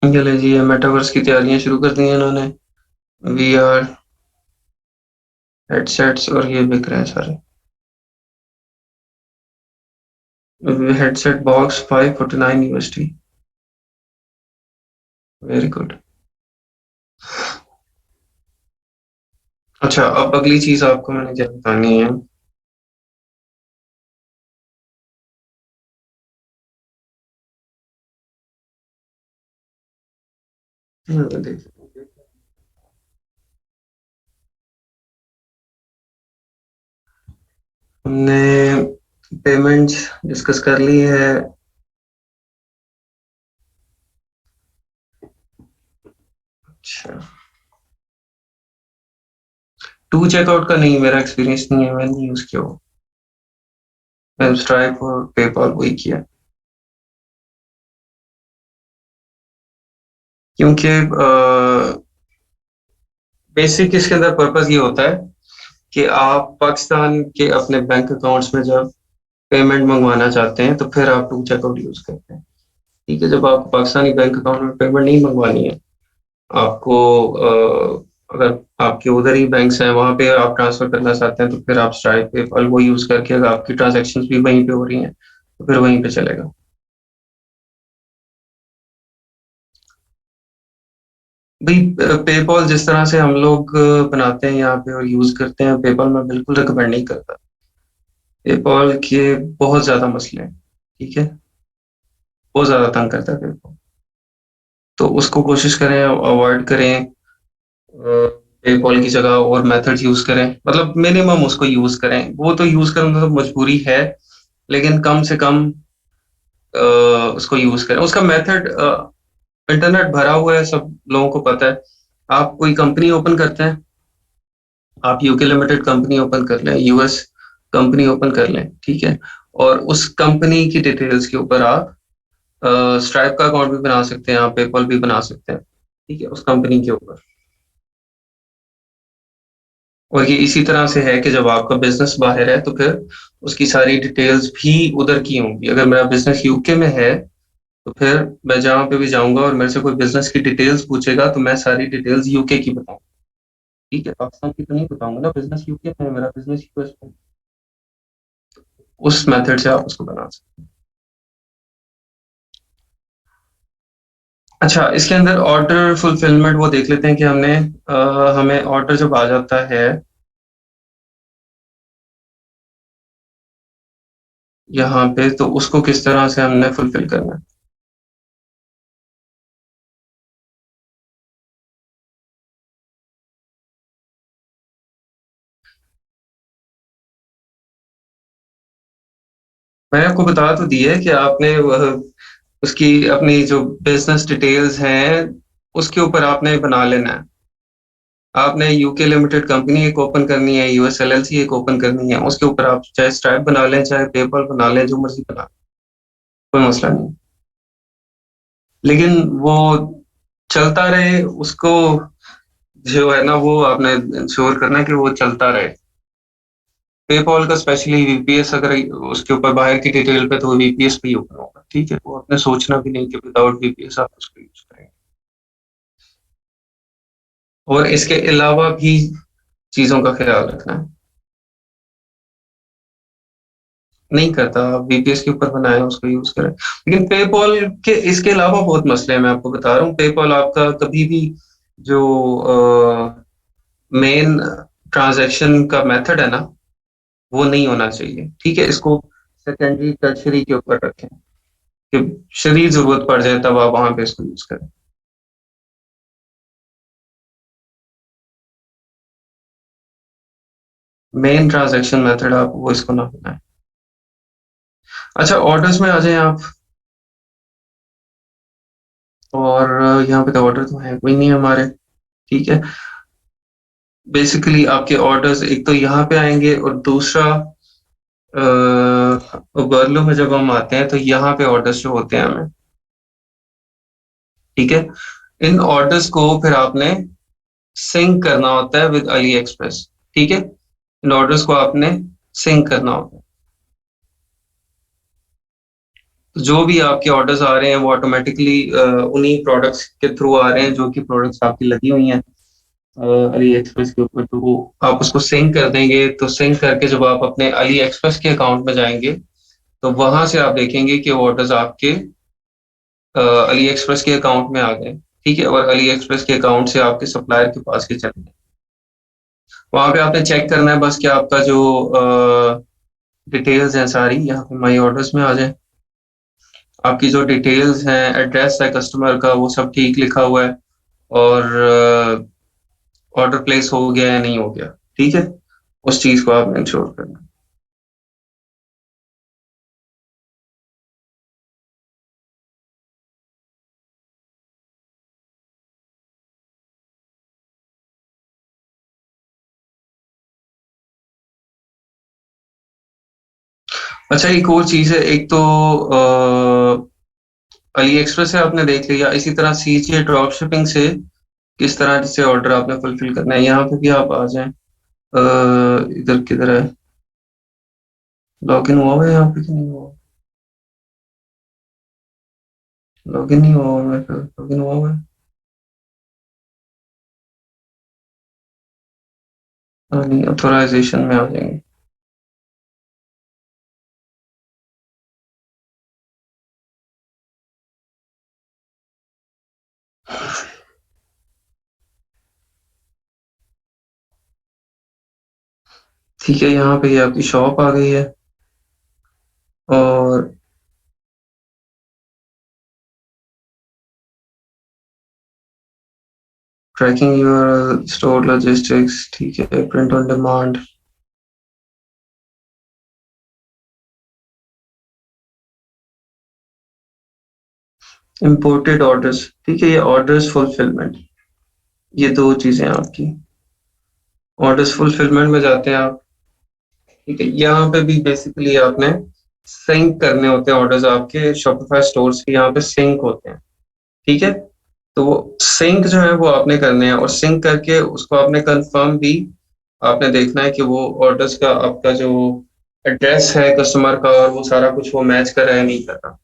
चले जी, ये मेटावर्स की तैयारियां शुरू कर दी हैं इन्होंने। वीआर हेडसेट्स और ये बिक रहे हैं सारे। Headset box 549 USD। Very good. अच्छा, अब अगली चीज आपको मैंने क्या बतानी है। देखिए, हमने पेमेंट्स डिस्कस कर ली है। अच्छा, टू चेकआउट का नहीं, मेरा एक्सपीरियंस नहीं है, मैंने यूज किया वो। मैंने स्ट्राइप और पेपॉल वही किया। क्योंकि बेसिक इसके अंदर पर्पस ये होता है कि आप पाकिस्तान के अपने बैंक अकाउंट्स में जब पेमेंट मंगवाना चाहते हैं तो फिर आप टू चेकआउट यूज करते हैं। ठीक है, जब आपको पाकिस्तानी बैंक अकाउंट में पेमेंट नहीं मंगवानी है, आपको अगर आपके उधर ही बैंक्स हैं वहां पे आप ट्रांसफर करना चाहते हैं तो फिर आप स्ट्राइप पेपल वो यूज करके, अगर आपकी ट्रांजेक्शन भी वहीं पे हो रही हैं तो फिर वहीं पे चलेगा। भाई, पेपॉल जिस तरह से हम लोग बनाते हैं यहाँ पे और यूज करते हैं, पेपॉल मैं बिल्कुल रिकमेंड नहीं करता। पेपॉल के बहुत ज्यादा मसले हैं। ठीक है, बहुत ज्यादा तंग करता है पेपॉल। तो उसको कोशिश करें अवॉइड करें। पेपॉल की जगह और मेथड्स यूज करें, मतलब मिनिमम उसको यूज करें। वो तो यूज करना तो मजबूरी है, लेकिन कम से कम उसको यूज करें। उसका मेथड इंटरनेट भरा हुआ है, सब लोगों को पता है। आप कोई कंपनी ओपन करते हैं, आप यूके लिमिटेड कंपनी ओपन कर लें, यूएस कंपनी ओपन कर लें। ठीक है, और उस कंपनी की डिटेल्स के ऊपर आप स्ट्राइप का अकाउंट भी बना सकते हैं, आप पेपल भी बना सकते हैं। ठीक है, उस कंपनी के ऊपर। और ये इसी तरह से है कि जब आपका बिजनेस बाहर है तो फिर उसकी सारी डिटेल्स भी उधर की होंगी। अगर मेरा बिजनेस यूके में है तो फिर मैं जहाँ पे भी जाऊंगा और मेरे से कोई बिजनेस की डिटेल्स पूछेगा तो मैं सारी डिटेल्स यूके की बताऊंगा। ठीक है, पाकिस्तान की तो नहीं बताऊंगा ना, बिजनेस यूके में है, मेरा बिजनेस यूएस में। उस मेथड से आप उसको बना सकते हैं। अच्छा, इसके अंदर ऑर्डर फुलफिलमेंट वो देख लेते हैं कि हमें ऑर्डर जब आ जाता है यहाँ पे तो उसको किस तरह से हमने फुलफिल करना है। मैंने आपको बता तो दिया है कि आपने उसकी अपनी जो बिजनेस डिटेल्स हैं उसके ऊपर आपने बना लेना है। आपने यूके लिमिटेड कंपनी एक ओपन करनी है, यूएस एलएलसी एक ओपन करनी है, उसके ऊपर आप चाहे स्ट्राइप बना लें, चाहे पेपल बना लें, जो मर्जी बना लें, कोई मसला नहीं। लेकिन वो चलता रहे, उसको जो है ना वो आपने इंश्योर करना है कि वो चलता रहे। पेपॉल का स्पेशली वीपीएस, अगर उसके ऊपर बाहर की डिटेल पे, तो वीपीएस पे ही ओपन होगा, ठीक है। वो आपने सोचना भी नहीं कि विदाउट वीपीएस आप उसको यूज करेंगे। और इसके अलावा भी चीजों का ख्याल रखना है। नहीं करता, आप वीपीएस के ऊपर बनाए उसको यूज करें। लेकिन पेपॉल के इसके अलावा बहुत मसले हैं, मैं आपको बता रहा हूँ। पेपॉल आपका कभी भी जो मेन ट्रांजैक्शन का मेथड है ना, वो नहीं होना चाहिए, ठीक है। इसको सेकेंडरी टर्शरी के ऊपर रखें कि शरीर जरूरत पड़ जाए तब आप वहां पे इसको यूज करें। मेन ट्रांजैक्शन मेथड आप वो इसको ना बनाए। अच्छा, ऑर्डर्स में आ जाए आप। और यहाँ पे तो ऑर्डर तो है कोई नहीं हमारे, ठीक है। बेसिकली आपके ऑर्डर्स एक तो यहाँ पे आएंगे, और दूसरा बर्लो में जब हम आते हैं तो यहाँ पे ऑर्डर्स जो होते हैं हमें, ठीक है। इन ऑर्डर्स को फिर आपने सिंक करना होता है विद अली एक्सप्रेस, ठीक है। इन ऑर्डर्स को आपने सिंक करना होता है। तो जो भी आपके ऑर्डर्स आ रहे हैं वो ऑटोमेटिकली उन्हीं प्रोडक्ट्स के थ्रू आ रहे हैं, जो कि प्रोडक्ट्स आपकी लगी हुई हैं अली एक्सप्रेस के ऊपर। तो वो आप उसको सिंक कर देंगे, तो सिंक करके जब आप अपने अली एक्सप्रेस के अकाउंट में जाएंगे, तो वहां से आप देखेंगे कि ऑर्डर्स आपके अली एक्सप्रेस के अकाउंट में आ गए, ठीक है। और अली एक्सप्रेस के अकाउंट से आपके सप्लायर के पास के चले गए। वहां पे आपने चेक करना है बस कि आपका जो डिटेल्स हैं सारी यहाँ पे माई ऑर्डर्स में आ जाए। आपकी जो डिटेल्स हैं, एड्रेस है कस्टमर का, वो सब ठीक लिखा हुआ है, और ऑर्डर प्लेस हो गया या नहीं हो गया, ठीक है। उस चीज को आप इंश्योर करना। अच्छा, एक और चीज है। एक तो अली एक्सप्रेस से आपने देख लिया, इसी तरह सीजे ड्रॉप शिपिंग से किस तरह से ऑर्डर आपने फुलफिल करना है, यहाँ पे भी आप आ जाएं। इधर किधर है, लॉगिन हुआ हुआ है यहाँ पे कि नहीं हुआ? लॉगिन नहीं हुआ हुआ है, फिर लॉगिन हुआ हुआ है। नहीं, ऑथोराइजेशन में आ जाएंगे। ठीक है, यहाँ पे ये आपकी शॉप आ गई है। और ट्रैकिंग यूआरएल, स्टोर लॉजिस्टिक्स, ठीक है। Print on demand, imported orders, ठीक है। ये ऑर्डर्स फुलफिलमेंट, ये दो चीजें आपकी। ऑर्डर्स फुलफिलमेंट में जाते हैं आप, ठीक है। यहाँ पे भी बेसिकली आपने सिंक करने होते हैं ऑर्डर्स, आपके शॉपिफाई स्टोर्स के यहाँ पे सिंक होते हैं, ठीक है। तो वो सिंक जो है वो आपने करने हैं, और सिंक करके उसको आपने कंफर्म भी आपने देखना है कि वो ऑर्डर्स का आपका जो एड्रेस है कस्टमर का, और वो सारा कुछ वो मैच कर रहा है नहीं कर रहा।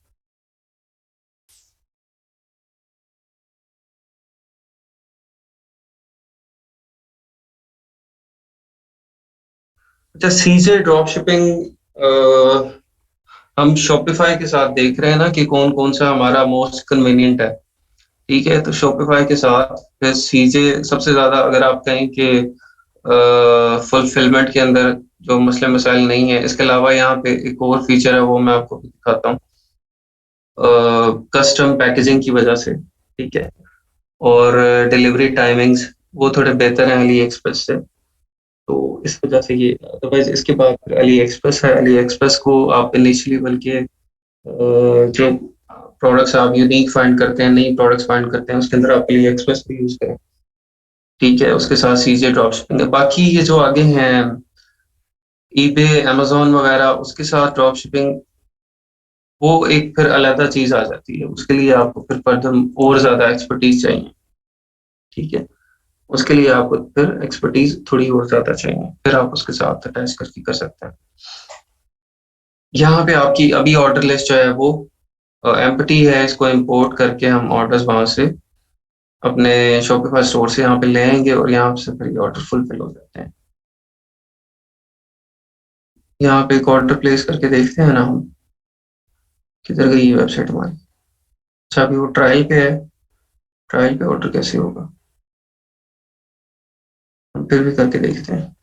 अच्छा, सीजे ड्रॉप शिपिंग हम शॉपिफाई के साथ देख रहे हैं ना कि कौन कौन सा हमारा मोस्ट कन्वीनियंट है, ठीक है। तो शॉपिफाई के साथ फिर सीजे सबसे ज्यादा, अगर आप कहें कि फुलफिलमेंट के अंदर जो मसले मसाइल नहीं है। इसके अलावा यहाँ पे एक और फीचर है, वो मैं आपको दिखाता हूँ। कस्टम पैकेजिंग की वजह से, ठीक है। और डिलीवरी टाइमिंग्स वो थोड़े बेहतर हैं अली एक्सप्रेस से। तो इस वजह से ये, अदरवाइज इसके बाद फिर अली एक्सप्रेस है। अली एक्सप्रेस को आप इनिशियली बल्कि जो प्रोडक्ट्स आप यूनिक फाइंड करते हैं, नई प्रोडक्ट्स फाइंड करते हैं, उसके अंदर आप अली एक्सप्रेस भी यूज करें। ठीक है, उसके साथ सीजे ड्रॉप शिपिंग है। बाकी ये जो आगे हैं ईबे, amazon वगैरह, उसके साथ ड्रॉप शिपिंग वो एक फिर अलग चीज आ जाती है। उसके लिए आपको फिर फर्दर और ज्यादा एक्सपर्टीज चाहिए। ठीक है, उसके लिए आपको फिर एक्सपर्टीज थोड़ी और ज्यादा चाहिए, फिर आप उसके साथ अटैच करके कर सकते हैं। यहाँ पे आपकी अभी ऑर्डर लिस्ट जो है वो एम्प्टी है। इसको इंपोर्ट करके हम ऑर्डर्स वहां से अपने शॉपिफाई स्टोर से यहाँ पे ले आएंगे और यहाँ से फिर ये ऑर्डर फुलफिल हो जाते हैं। यहाँ पे एक ऑर्डर प्लेस करके देखते हैं ना हम, किधर गई ये वेबसाइट हमारी। अच्छा, अभी वो ट्रायल पे है। ट्रायल पे ऑर्डर कैसे होगा, हम फिर भी करके देखते हैं।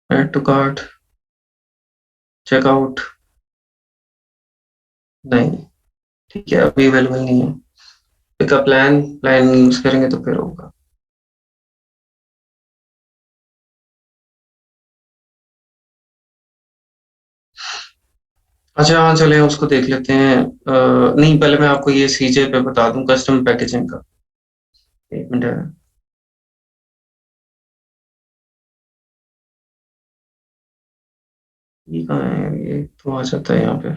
ऐड टू कार्ट, चेकआउट, नहीं, ठीक है, अभी अवेलेबल नहीं है। पिकअप प्लान, प्लान यूज करेंगे तो फिर होगा। अच्छा हाँ, चले उसको देख लेते हैं। नहीं, पहले मैं आपको ये सीजे पे बता दूं कस्टम पैकेजिंग का। एक मिनट है। ये कहाँ है यार? ये तो आ जाता है यहाँ पे।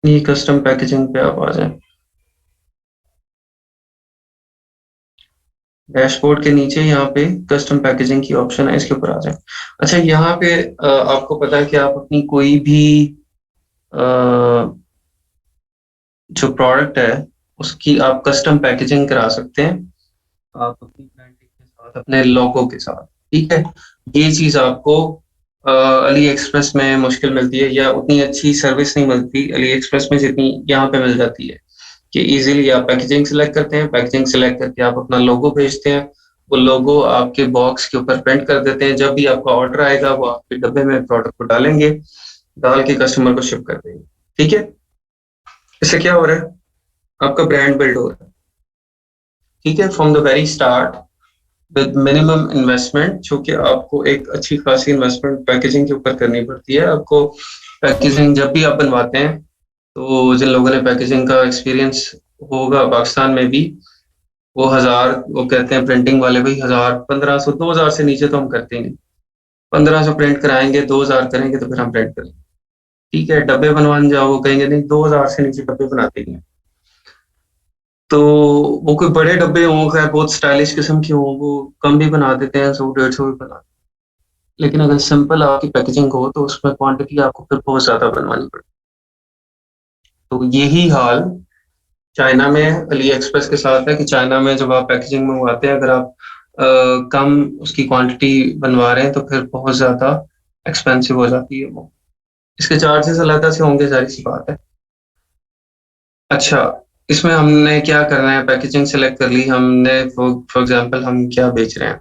ये कस्टम पैकेजिंग पे आप आ जाए। डैशबोर्ड के नीचे यहाँ पे कस्टम पैकेजिंग की ऑप्शन है, इसके ऊपर आ जाए। अच्छा, यहाँ पे आपको पता है कि आप अपनी कोई भी अ, जो प्रोडक्ट है उसकी आप कस्टम पैकेजिंग करा सकते हैं, आप अपनी ब्रांडिंग के साथ, अपने लोगो के साथ। ठीक है, ये चीज आपको अली एक्सप्रेस में मुश्किल मिलती है, या उतनी अच्छी सर्विस नहीं मिलती अली एक्सप्रेस में जितनी यहाँ पे मिल जाती है। कि इजीली आप पैकेजिंग सेलेक्ट करते हैं, पैकेजिंग सेलेक्ट करके आप अपना लोगो भेजते हैं, वो लोगो आपके बॉक्स के ऊपर प्रिंट कर देते हैं। जब भी आपका ऑर्डर आएगा वो आपके डब्बे में प्रोडक्ट को डालेंगे, डाल के कस्टमर को शिप कर देंगे। ठीक है, इससे क्या हो रहा है, आपका ब्रांड बिल्ड हो रहा है। ठीक है, from the very start with minimum investment, जो कि आपको एक अच्छी खासी इन्वेस्टमेंट पैकेजिंग के ऊपर करनी पड़ती है आपको। पैकेजिंग जब भी आप बनवाते हैं, तो जिन लोगों ने पैकेजिंग का एक्सपीरियंस होगा पाकिस्तान में भी, वो हजार, वो कहते हैं प्रिंटिंग वाले भाई, 1000, 1500, 2000 से नीचे तो हम करते ही नहीं। 1500 प्रिंट कराएंगे, 2000 करेंगे तो फिर हम प्रिंट करेंगे। ठीक है, डब्बे बनवाने जाओ, वो कहेंगे नहीं, 2000 से नीचे डब्बे बनाते ही नहीं। तो वो कोई बड़े डब्बे हों, खैर बहुत स्टाइलिश किस्म के हों, वो कम भी बना देते हैं, 100 150 भी बना। लेकिन अगर सिंपल आपकी पैकेजिंग हो तो उसमें क्वांटिटी आपको फिर बहुत ज्यादा बनवानी पड़ती है। तो यही हाल चाइना में अली एक्सप्रेस के साथ है, कि चाइना में जब आप पैकेजिंग मंगवाते हैं, अगर आप कम उसकी क्वांटिटी बनवा रहे हैं तो फिर बहुत ज्यादा एक्सपेंसिव हो जाती है वो। इसके चार्जेस अलग से होंगे, सारी सी बात है। अच्छा, इसमें हमने क्या करना है, पैकेजिंग सेलेक्ट कर ली हमने, फॉर एग्जांपल हम क्या बेच रहे हैं।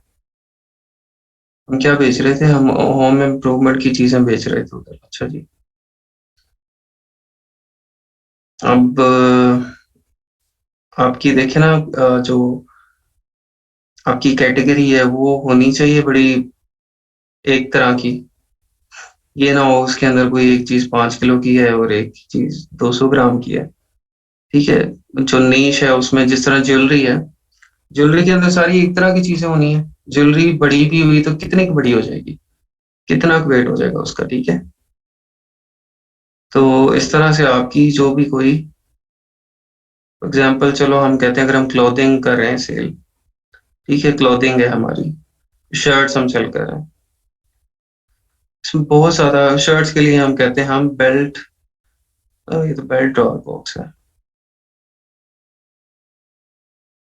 हम क्या बेच रहे थे, हम होम इम्प्रूवमेंट की चीजें बेच रहे थे उधर। अच्छा जी, अब आपकी देखे ना, जो आपकी कैटेगरी है वो होनी चाहिए बड़ी एक तरह की। ये ना हो उसके अंदर कोई एक चीज 5 किलो की है और एक चीज 200 ग्राम की है। ठीक है, जो नीश है उसमें, जिस तरह ज्वेलरी है, ज्वेलरी के अंदर सारी एक तरह की चीजें होनी है। ज्वेलरी बड़ी भी हुई तो कितने की बड़ी हो जाएगी, कितना वेट हो जाएगा उसका। ठीक है, तो इस तरह से आपकी जो भी कोई एग्जाम्पल, चलो हम कहते हैं अगर हम क्लोथिंग कर रहे हैं सेल, ठीक है, क्लोथिंग है हमारी, शर्ट्स हम सेल कर रहे हैं, इसमें बहुत ज्यादा शर्ट्स के लिए हम कहते हैं हम बेल्ट, ये तो बेल्ट और बॉक्स है।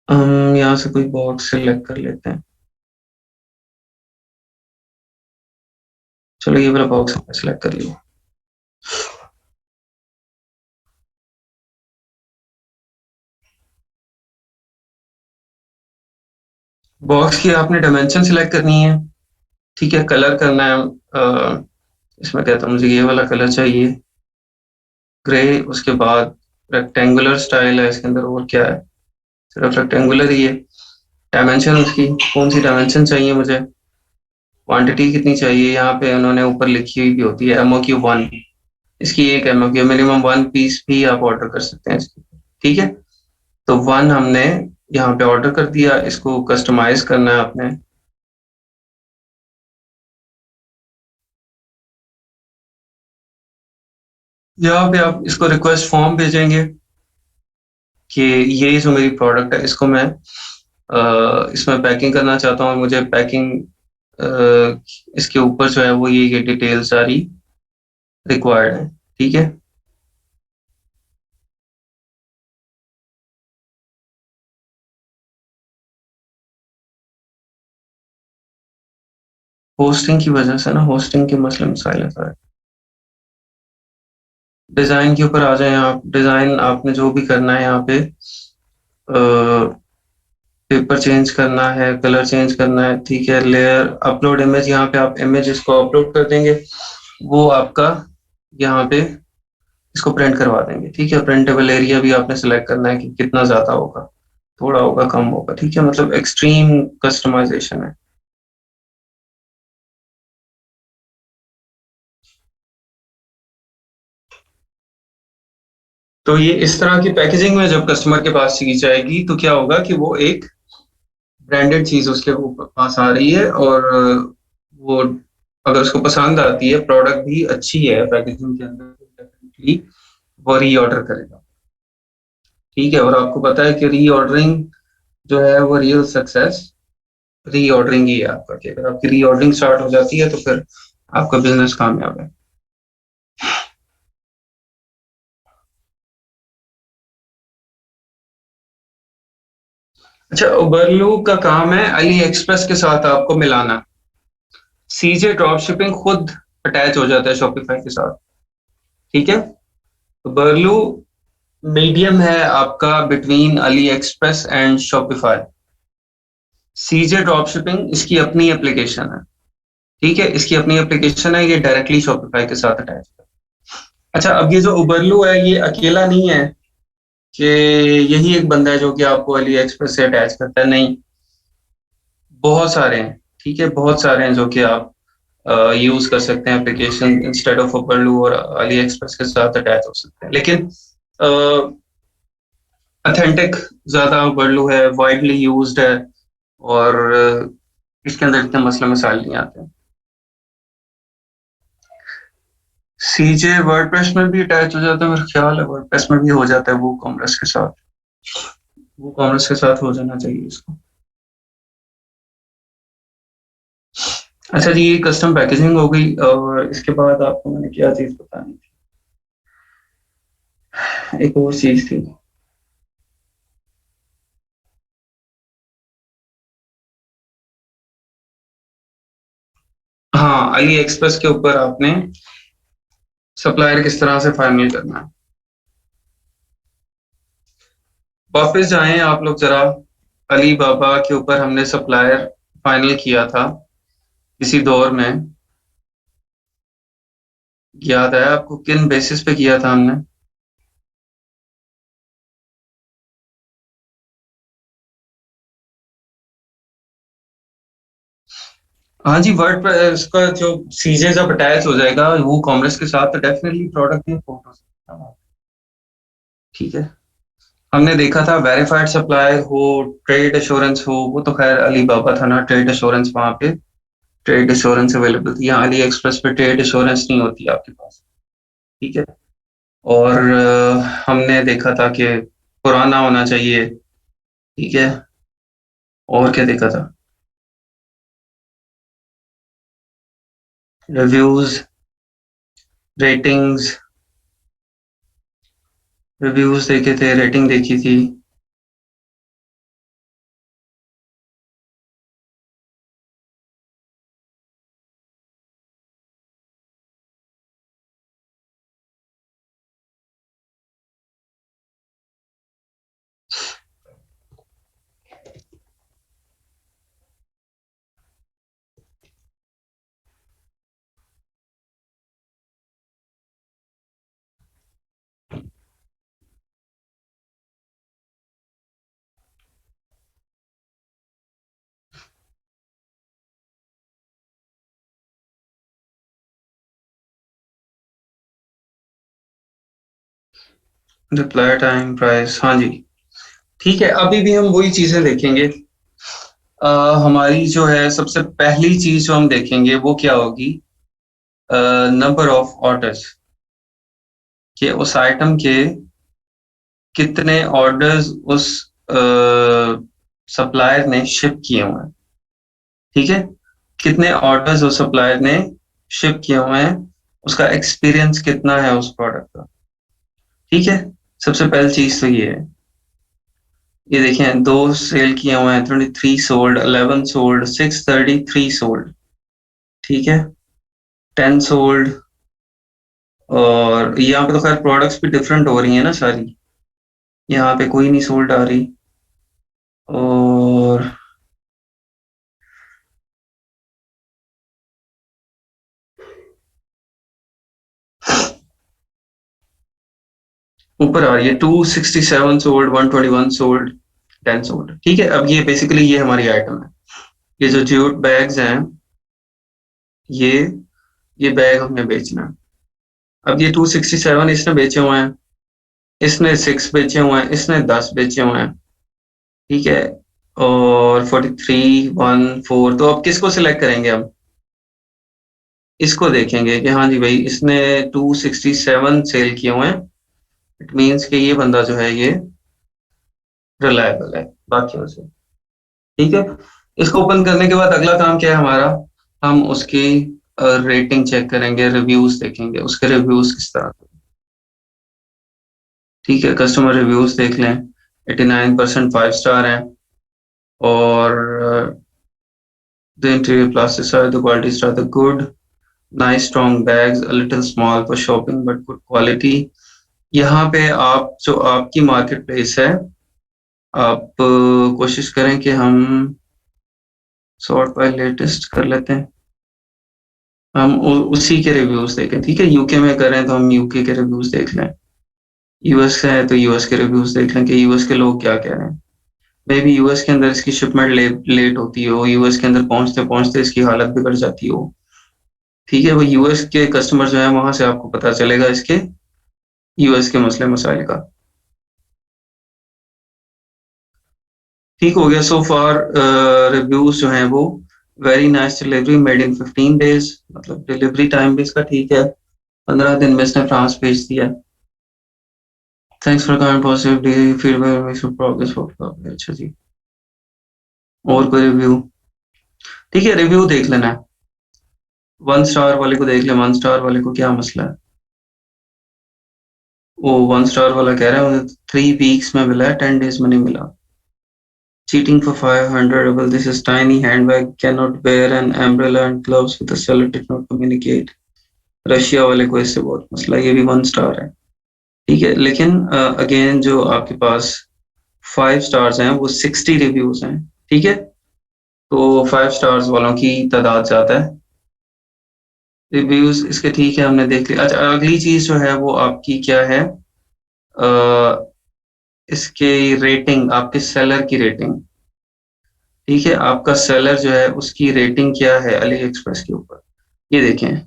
हम यहाँ से कोई बॉक्स सिलेक्ट कर लेते हैं। चलो ये वाला बॉक्स हमने सिलेक्ट कर लिया। बॉक्स की आपने डायमेंशन सिलेक्ट करनी है। ठीक है, कलर करना है। इसमें कहता हूँ मुझे ये वाला कलर चाहिए, ग्रे। उसके बाद रेक्टेंगुलर स्टाइल है इसके अंदर, और क्या है, सिर्फ रेक्टेंगुलर ही है। डायमेंशन उसकी कौन सी डायमेंशन चाहिए मुझे, क्वांटिटी कितनी चाहिए, यहाँ पे उन्होंने ऊपर लिखी हुई भी होती है MOQ 1। इसकी एक MOQ, मिनिमम 1 पीस भी आप ऑर्डर कर सकते हैं इसकी। ठीक है, तो 1 हमने यहाँ पे ऑर्डर कर दिया, इसको कस्टमाइज करना है आपने। यहाँ पे आप इसको रिक्वेस्ट फॉर्म भेजेंगे कि ये जो मेरी प्रोडक्ट है इसको मैं इसमें पैकिंग करना चाहता हूँ, मुझे पैकिंग इसके ऊपर जो है वो ये डिटेल सारी रिक्वायर्ड है। ठीक है, होस्टिंग की वजह से ना, होस्टिंग के मसले मसाइल है सारे। डिजाइन के ऊपर आ जाए आप, डिजाइन आपने जो भी करना है यहाँ पे, पेपर चेंज करना है, कलर चेंज करना है, ठीक है। लेयर अपलोड इमेज, यहाँ पे आप इमेज इसको अपलोड कर देंगे, वो आपका यहाँ पे इसको प्रिंट करवा देंगे। ठीक है, प्रिंटेबल एरिया भी आपने सेलेक्ट करना है कि कितना ज्यादा होगा, थोड़ा होगा, कम होगा। ठीक है, मतलब एक्सट्रीम कस्टमाइजेशन है। तो ये इस तरह की पैकेजिंग में जब कस्टमर के पास चीज जाएगी तो क्या होगा कि वो एक ब्रांडेड चीज उसके ऊपर पास आ रही है, और वो अगर उसको पसंद आती है, प्रोडक्ट भी अच्छी है पैकेजिंग के अंदर, तो डेफिनेटली वो री ऑर्डर करेगा। ठीक है, और आपको पता है कि री ऑर्डरिंग जो है वो रियल सक्सेस री ऑर्डरिंग ही है आपका, कि अगर आपकी री ऑर्डरिंग स्टार्ट हो जाती है तो फिर आपका बिजनेस कामयाब है। अच्छा, उबरलू का काम है अली एक्सप्रेस के साथ आपको मिलाना। सीजे ड्रॉप शिपिंग खुद अटैच हो जाता है शॉपिफाई के साथ। ठीक है, उबरलू मीडियम है आपका between Ali express and Shopify. CJ drop shipping इसकी अपनी एप्लीकेशन है। ठीक है, इसकी अपनी एप्लीकेशन है, ये डायरेक्टली शॉपिफाई के साथ अटैच है। अच्छा, अब ये जो उबरलू है ये अकेला नहीं है कि यही एक बंदा है जो कि आपको अली एक्सप्रेस से अटैच करता है, नहीं, बहुत सारे हैं। ठीक है, बहुत सारे हैं जो कि आप यूज कर सकते हैं एप्लीकेशन, इंस्टेड ऑफ उबरलू और अली एक्सप्रेस के साथ अटैच हो सकते हैं, लेकिन अथेंटिक ज्यादा उबरलू है, वाइडली यूज्ड है, और इसके अंदर इतने मसले मसाइल नहीं आते। सीजे वर्डप्रेस में भी अटैच हो जाता है, मेरा ख्याल है वर्डप्रेस में भी हो जाता है वो कॉमर्स के साथ, वो कॉमर्स के साथ हो जाना चाहिए इसको। अच्छा जी, ये कस्टम पैकेजिंग हो गई, और इसके बाद आपको मैंने क्या चीज बतानी थी, एक और चीज थी। हाँ, अली एक्सप्रेस के ऊपर आपने सप्लायर किस तरह से फाइनल करना है। वापस जाएं आप लोग जरा, अली बाबा के ऊपर हमने सप्लायर फाइनल किया था किसी दौर में, याद है आपको किन बेसिस पे किया था हमने। हाँ जी, वर्ड पर इसका जो सीजे जब अटैच हो जाएगा वो कॉमर्स के साथ, तो डेफिनेटली प्रोडक्ट इंपोर्ट हो सकता है। ठीक है, हमने देखा था वेरीफाइड सप्लायर हो, ट्रेड एश्योरेंस हो, वो तो खैर अली बाबा था ना, ट्रेड एश्योरेंस वहां पे ट्रेड एश्योरेंस अवेलेबल थी, यहाँ अली एक्सप्रेस पे ट्रेड एश्योरेंस नहीं होती आपके पास। ठीक है, और हमने देखा था कि पुराना होना चाहिए। ठीक है, और क्या देखा था, रिव्यूज, रेटिंग्स, रिव्यूज देखे थे, रेटिंग देखी थी। रिप्लाई टाइम, प्राइस, हाँ जी, ठीक है। अभी भी हम वही चीजें देखेंगे। हमारी जो है सबसे पहली चीज जो हम देखेंगे वो क्या होगी, नंबर ऑफ ऑर्डर्स, कि उस आइटम के कितने ऑर्डर्स उस सप्लायर ने शिप किए हुए हैं। ठीक है, कितने ऑर्डर्स उस सप्लायर ने शिप किए हुए हैं, उसका एक्सपीरियंस कितना है उस प्रोडक्ट का। ठीक है, सबसे पहली चीज तो ये है। ये देखें, 2 सेल किए हुए हैं, 23 सोल्ड, 11 सोल्ड, 633 सोल्ड। ठीक है, 10 सोल्ड। और यहाँ पे तो खैर प्रोडक्ट्स भी डिफरेंट हो रही है ना सारी, यहाँ पे कोई नहीं सोल्ड आ रही। और ऊपर आ रही है 267 सोल्ड, 121 सोल्ड, 10 सोल्ड। ठीक है, अब ये बेसिकली ये हमारी आइटम है। ये जो ज्यूट बैग्स हैं, ये ये बैग हमने बेचना है। अब ये 267 इसने बेचे हुए हैं, इसने 6 बेचे हुए हैं, इसने 10 बेचे हुए हैं। ठीक है, और 43, 1, 4, तो अब किसको सिलेक्ट करेंगे हम? इसको देखेंगे कि हाँ जी भाई, इसने 267 सेल किए हुए हैं, इट मीन्स कि ये बंदा जो है ये रिलायबल है बाकियों से। ठीक है, इसको ओपन करने के बाद अगला काम क्या है हमारा, हम उसकी रेटिंग चेक करेंगे, रिव्यूज देखेंगे, उसके रिव्यूज किस तरह के। ठीक है, कस्टमर रिव्यूज देख लें, 89% 5 स्टार हैं। और the interior plastics are the qualities are the good, nice strong bags, a little small for shopping but good quality। यहाँ पे आप जो आपकी मार्केट प्लेस है, आप कोशिश करें कि हम सॉर्ट बाय लेटेस्ट कर लेते हैं, हम उसी के रिव्यूज देखें। ठीक है, यूके में करें तो हम यूके के रिव्यूज देख लें, यूएस है तो यूएस के रिव्यूज देख लें कि यूएस के लोग क्या कह रहे हैं। मे बी यूएस के अंदर इसकी शिपमेंट लेट होती हो, यूएस के अंदर पहुंचते पहुंचते इसकी हालत बिगड़ जाती हो। ठीक है, वो यूएस के कस्टमर जो है वहां से आपको पता चलेगा इसके यूएस के मसले मसाइल का। ठीक हो गया, सो फार रिव्यूज जो हैं वो, very nice delivery, made in 15 days, मतलब डिलीवरी टाइम भी इसका ठीक है, 15 दिन में इसने फ्रांस भेज दिया। Thanks for kind positive feedback, progress for, अच्छा जी। और कोई रिव्यू? ठीक है, रिव्यू देख लेना है। 1 स्टार वाले को देख ले, 1 स्टार वाले को क्या मसला है। वो 1 स्टार वाला कह रहा है मुझे 3 weeks में मिला है, 10 days में नहीं मिला। Cheating for 500 ruble. This is tiny handbag. Cannot wear an umbrella and gloves with the seller did not communicate. Russia वाले को इससे बहुत मसला, ये भी 1 स्टार है। ठीक है, लेकिन अगेन जो आपके पास 5 स्टार्स हैं वो 60 रिव्यूज हैं। ठीक है, तो 5 स्टार्स वालों की तादाद ज्यादा है। रिव्यूज इसके ठीक है, हमने देख लिया। अच्छा, अगली चीज जो है वो आपकी क्या है, इसके रेटिंग, आपके सेलर की रेटिंग। ठीक है, आपका सेलर जो है उसकी रेटिंग क्या है अली एक्सप्रेस के ऊपर। ये देखें,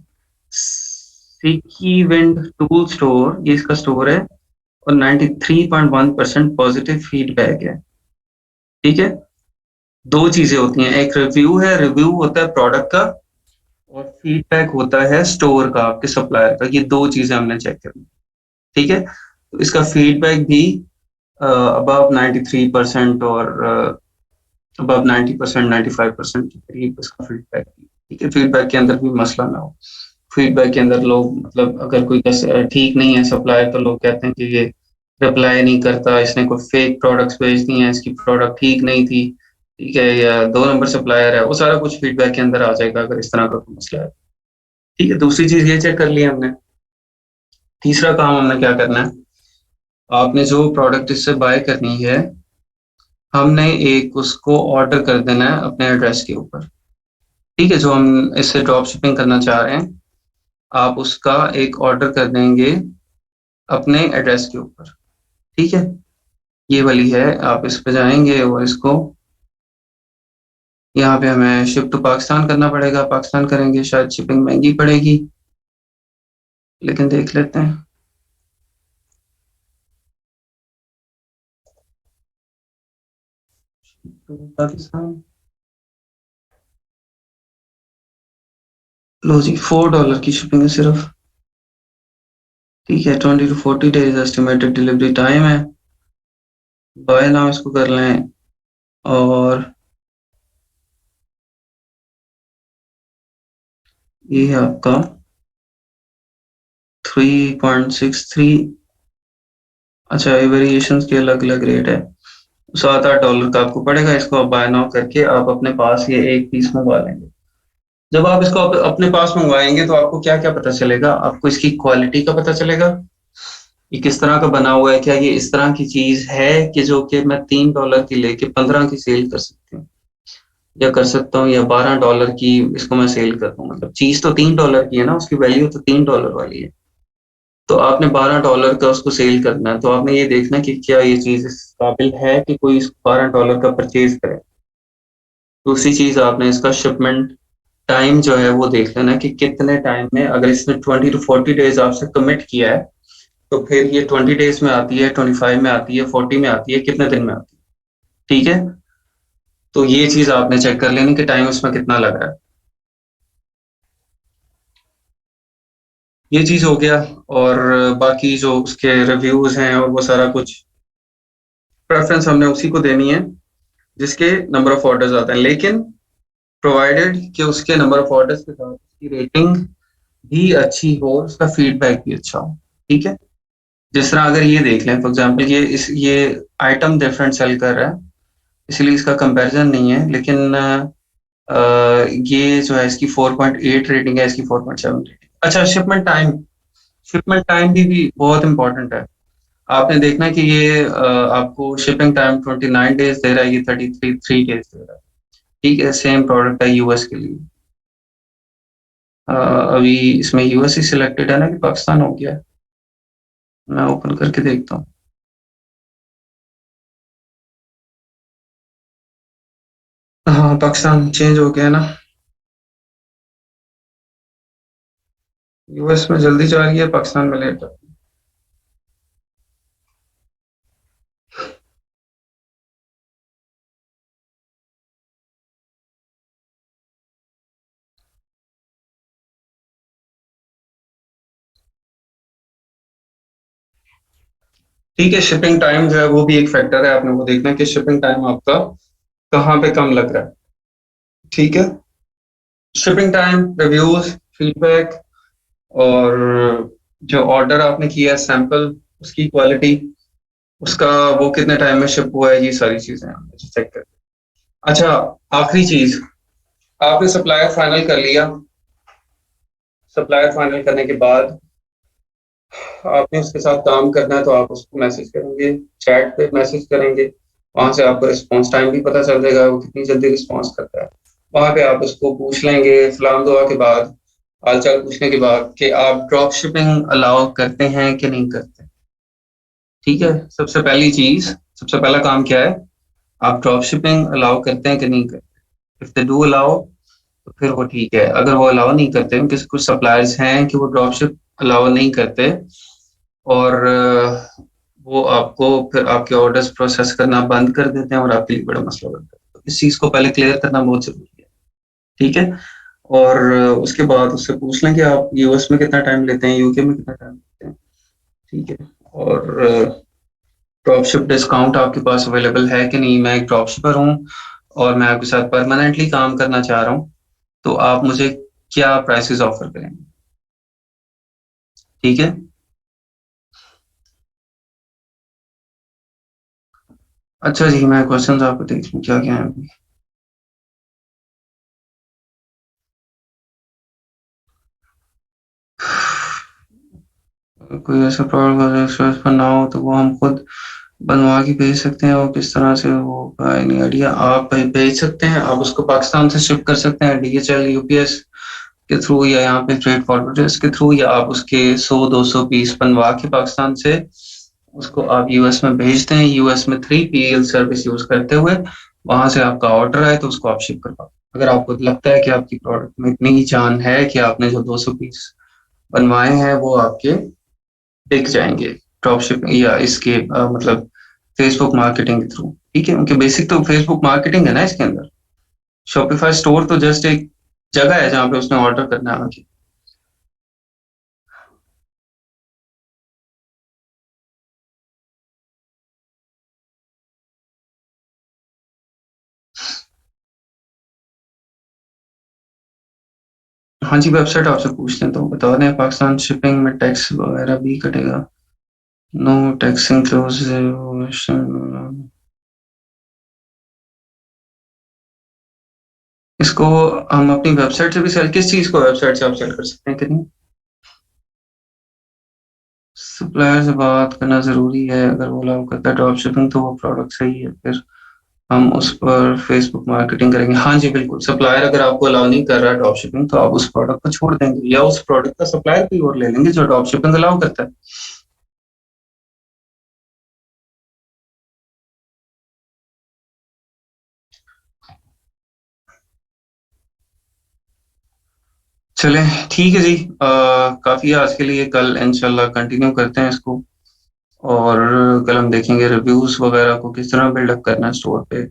सीकी विंड टूल स्टोर, ये इसका स्टोर है, और 93.1% पॉजिटिव फीडबैक है। ठीक है, दो चीजें होती हैं, एक रिव्यू है, रिव्यू होता है प्रोडक्ट का, और फीडबैक होता है स्टोर का, आपके सप्लायर का। ये दो चीजें हमने चेक करनी। ठीक है, तो इसका फीडबैक भी अबव 93% और अबव 90%, 95% के करीब इसका फीडबैक। ठीक है, फीडबैक के अंदर भी मसला ना हो। फीडबैक के अंदर लोग, मतलब अगर कोई ठीक नहीं है सप्लायर, तो लोग कहते हैं कि ये रिप्लाई नहीं करता, इसने कोई फेक प्रोडक्ट्स भेज दी हैं, इसकी प्रोडक्ट ठीक नहीं थी। ठीक है, या 2 नंबर सप्लायर है, वो सारा कुछ फीडबैक के अंदर आ जाएगा अगर इस तरह का कोई मसला है। ठीक है, दूसरी चीज ये चेक कर लिया हमने। तीसरा काम हमने क्या करना है, आपने जो प्रोडक्ट इससे बाय करनी है, हमने एक उसको ऑर्डर कर देना है अपने एड्रेस के ऊपर। ठीक है, जो हम इससे ड्रॉप शिपिंग करना चाह रहे हैं, आप उसका एक ऑर्डर कर देंगे अपने एड्रेस के ऊपर। ठीक है, ये वाली है, आप इस पे जाएंगे और इसको यहाँ पे हमें शिप टू पाकिस्तान करना पड़ेगा, पाकिस्तान करेंगे, शायद शिपिंग महंगी पड़ेगी, लेकिन देख लेते हैं। तो पाकिस्तान, लो जी $4 की शिपिंग है सिर्फ। ठीक है, 20 to 40 days estimated delivery time है। बाय नाउ इसको कर लें, और ये है आपका 3.63। अच्छा, ये वेरिएशन के अलग अलग रेट है। $7-8 का आपको पड़ेगा। इसको आप बाय नाउ करके आप अपने पास ये एक पीस मंगवा लेंगे। जब आप इसको अपने पास मंगवाएंगे तो आपको क्या क्या पता चलेगा? आपको इसकी क्वालिटी का पता चलेगा, ये किस तरह का बना हुआ है, क्या ये इस तरह की चीज है कि जो कि मैं $3 की लेके 15 की सेल कर सकती हूँ, या कर सकता हूँ, या $12 की इसको मैं सेल कर दूँ। मतलब चीज तो $3 की है ना, उसकी वैल्यू तो $3 वाली है। तो आपने $12 का उसको सेल करना है, तो आपने ये देखना कि क्या ये चीज इस काबिल है कि कोई इस $12 का परचेज करे। दूसरी चीज, आपने इसका शिपमेंट टाइम जो है वो देख लेना कि कितने टाइम में, अगर इसने 20 to 40 days आपसे कमिट किया है, तो फिर ये 20 days में आती है, 25 में आती है, 40 में आती है, कितने दिन में आती है। ठीक है, तो ये चीज आपने चेक कर लेनी कि टाइम उसमें कितना लग रहा है। ये चीज हो गया। और बाकी जो उसके रिव्यूज हैं और वो सारा कुछ, प्रेफरेंस हमने उसी को देनी है जिसके नंबर ऑफ ऑर्डर्स आते हैं, लेकिन प्रोवाइडेड कि उसके नंबर ऑफ ऑर्डर्स के साथ उसकी रेटिंग भी अच्छी हो, उसका फीडबैक भी अच्छा हो। ठीक है, जिस तरह अगर ये देख लें फॉर एग्जांपल, ये आइटम डिफरेंट सेल कर रहा है, इसलिए इसका कंपैरिजन नहीं है, लेकिन ये जो है इसकी 4.8 रेटिंग है, इसकी 4.7 रेटिंग। अच्छा, शिपमेंट टाइम भी बहुत इंपॉर्टेंट है। आपने देखना है कि ये आपको शिपिंग टाइम 29 डेज दे रहा है, ये 3 डेज दे रहा है। ठीक है, सेम प्रोडक्ट है यूएस के लिए। अभी इसमें यूएस ही सिलेक्टेड है ना कि पाकिस्तान हो गया है? मैं ओपन करके देखता हूँ। हाँ, पाकिस्तान चेंज हो गया है ना। यूएस में जल्दी जा रही है, पाकिस्तान में लेट। ठीक है, शिपिंग टाइम जो है वो भी एक फैक्टर है, आपने वो देखना है कि शिपिंग टाइम आपका कहाँ पे कम लग रहा है। ठीक है, शिपिंग टाइम, रिव्यूज, फीडबैक, और जो ऑर्डर आपने किया है सैंपल, उसकी क्वालिटी, उसका वो कितने टाइम में शिप हुआ है, ये सारी चीजें आपने चेक कर। अच्छा, आखिरी चीज, आपने सप्लायर फाइनल कर लिया। सप्लायर फाइनल करने के बाद आपने उसके साथ काम करना है, तो आप उसको मैसेज करेंगे, चैट पे मैसेज करेंगे। वहां से आपको रिस्पॉन्स टाइम भी पता चल जाएगा, वो कितनी जल्दी रिस्पॉन्स करता है। वहां पे आप उसको पूछ लेंगे सलाम दुआ के बाद, हालचाल पूछने के बाद, कि आप ड्रॉप शिपिंग अलाउ करते हैं कि नहीं करते। ठीक है, सबसे पहला काम क्या है, आप ड्रॉप शिपिंग अलाउ करते हैं कि नहीं करते। इफ दे डू अलाउ, तो फिर वो ठीक है। अगर वो अलाउ नहीं करते, उनके कुछ सप्लायर्स हैं कि वो ड्रॉप शिप अलाउ नहीं करते, और वो आपको फिर आपके ऑर्डर्स प्रोसेस करना बंद कर देते हैं, और आपके लिए बड़ा मसला बनता है। तो इस चीज को पहले क्लियर करना बहुत जरूरी है। ठीक है, और उसके बाद उससे पूछ लें कि आप यूएस में कितना टाइम लेते हैं, यूके में कितना टाइम लेते हैं। ठीक है, और ड्रॉपशिप डिस्काउंट आपके पास अवेलेबल है कि नहीं। मैं एक ड्रॉपशिपर हूँ और मैं आपके साथ परमानेंटली काम करना चाह रहा हूँ, तो आप मुझे क्या प्राइसेस ऑफर करेंगे। ठीक है। अच्छा जी, मैं क्वेश्चंस आपको देख लूँ क्या क्या है अभी। कोई ऐसा प्रोडक्ट पर ना हो तो वो हम खुद बनवा के भेज सकते हैं, और किस तरह से वो नहीं आइडिया। आप भेज सकते हैं, आप उसको पाकिस्तान से शिप कर सकते हैं डीएचएल यूपीएस के थ्रू, या यहाँ पे फ्रेट फॉरवर्डर्स के थ्रू, या आप उसके 100-200 पीस बनवा के पाकिस्तान से उसको आप यूएस में भेजते हैं। यूएस में 3PL सर्विस यूज करते हुए वहां से आपका ऑर्डर आए तो उसको आप शिप कर पाओ। अगर आपको लगता है कि आपकी प्रोडक्ट में इतनी ही जान है कि आपने जो 200 पीस बनवाए हैं वो आपके बिक जाएंगे ड्रॉप शिपिंग या इसके मतलब फेसबुक मार्केटिंग के थ्रू। ठीक है, उनके बेसिक तो फेसबुक मार्केटिंग है ना इसके अंदर। शॉपिफाई स्टोर तो जस्ट एक जगह है जहाँ पे उसने ऑर्डर करना है आके। हाँ जी, वेबसाइट आपसे पूछ लें तो बता दें। पाकिस्तान शिपिंग में टैक्स वगैरह भी कटेगा? No tax inclusive. इसको हम अपनी वेबसाइट से भी सेल, किस चीज को वेबसाइट से आप सेल कर सकते हैं कितनी? सप्लायर से बात करना जरूरी है, अगर वो अलाउ करता है ड्रॉप शिपिंग तो वो प्रोडक्ट सही है, फिर हम उस पर फेसबुक मार्केटिंग करेंगे। हाँ जी बिल्कुल, सप्लायर अगर आपको अलाउ नहीं कर रहा है ड्रॉप शिपिंग तो आप उस प्रोडक्ट को छोड़ देंगे या उस प्रोडक्ट का सप्लायर कोई और ले लेंगे जो ड्रॉप शिपिंग अलाउ करता है। चलें, ठीक है जी। काफी है आज के लिए, कल इंशाल्लाह कंटिन्यू करते हैं इसको। और कल हम देखेंगे रिव्यूज वगैरह को किस तरह बिल्डअप करना है स्टोर पे,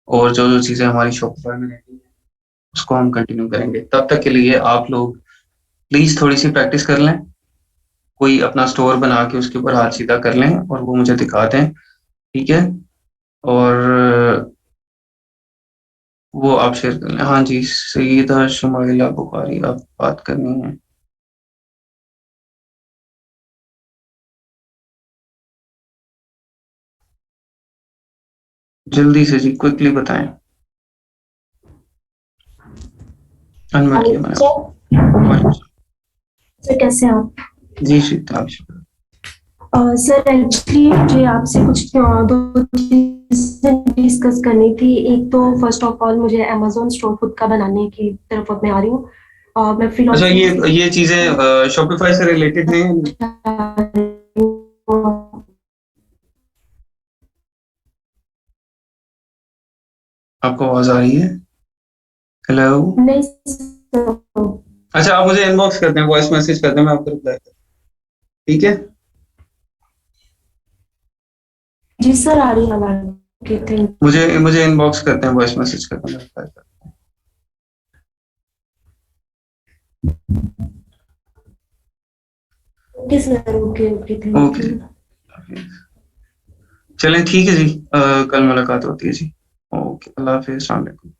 और जो जो चीजें हमारी शॉपिफाई में रहती हैं उसको हम कंटिन्यू करेंगे। तब तक के लिए आप लोग प्लीज थोड़ी सी प्रैक्टिस कर लें, कोई अपना स्टोर बना के उसके ऊपर हाथ सीधा कर लें और वो मुझे दिखा दें। ठीक है, और वो आप शेयर कर लें। हाँ जी, सईदा शुमाइला बुखारी आप बात करनी है? जल्दी से जी, क्विकली बताएं। अनम्यूट किया मैंने सर। आपको। वालेकुम सलाम। सर कैसे हैं आप? जी शीतल, शुक्र। सर एक्चुअली मुझे आपसे कुछ दो चीजें डिस्कस करनी थी। एक तो फर्स्ट ऑफ ऑल मुझे अमेजोन स्टोर खुद का बनाने की तरफ अब मैं आ रही हूँ। मैं अच्छा, फ्रीलांसिंग ये चीजें शॉपिफाई से रिलेटेड हैं? आपको आवाज आ रही है? हेलो। नहीं सर। अच्छा, आप मुझे इनबॉक्स कर दें, वॉइस मैसेज कर दें, मैं आपको रिप्लाई कर। ठीक है। जी सर आ रही है आवाज। Okay thank you. मुझे मुझे इनबॉक्स कर दें, वॉइस मैसेज कर दें, मैं रिप्लाई कर। Okay sir, okay okay thank okay you. जी। चलें, ठीक है जी। कल मुलाकात होती है जी। ओके, अल्लाह हाफिज़, अस्सलाम वालेकुम।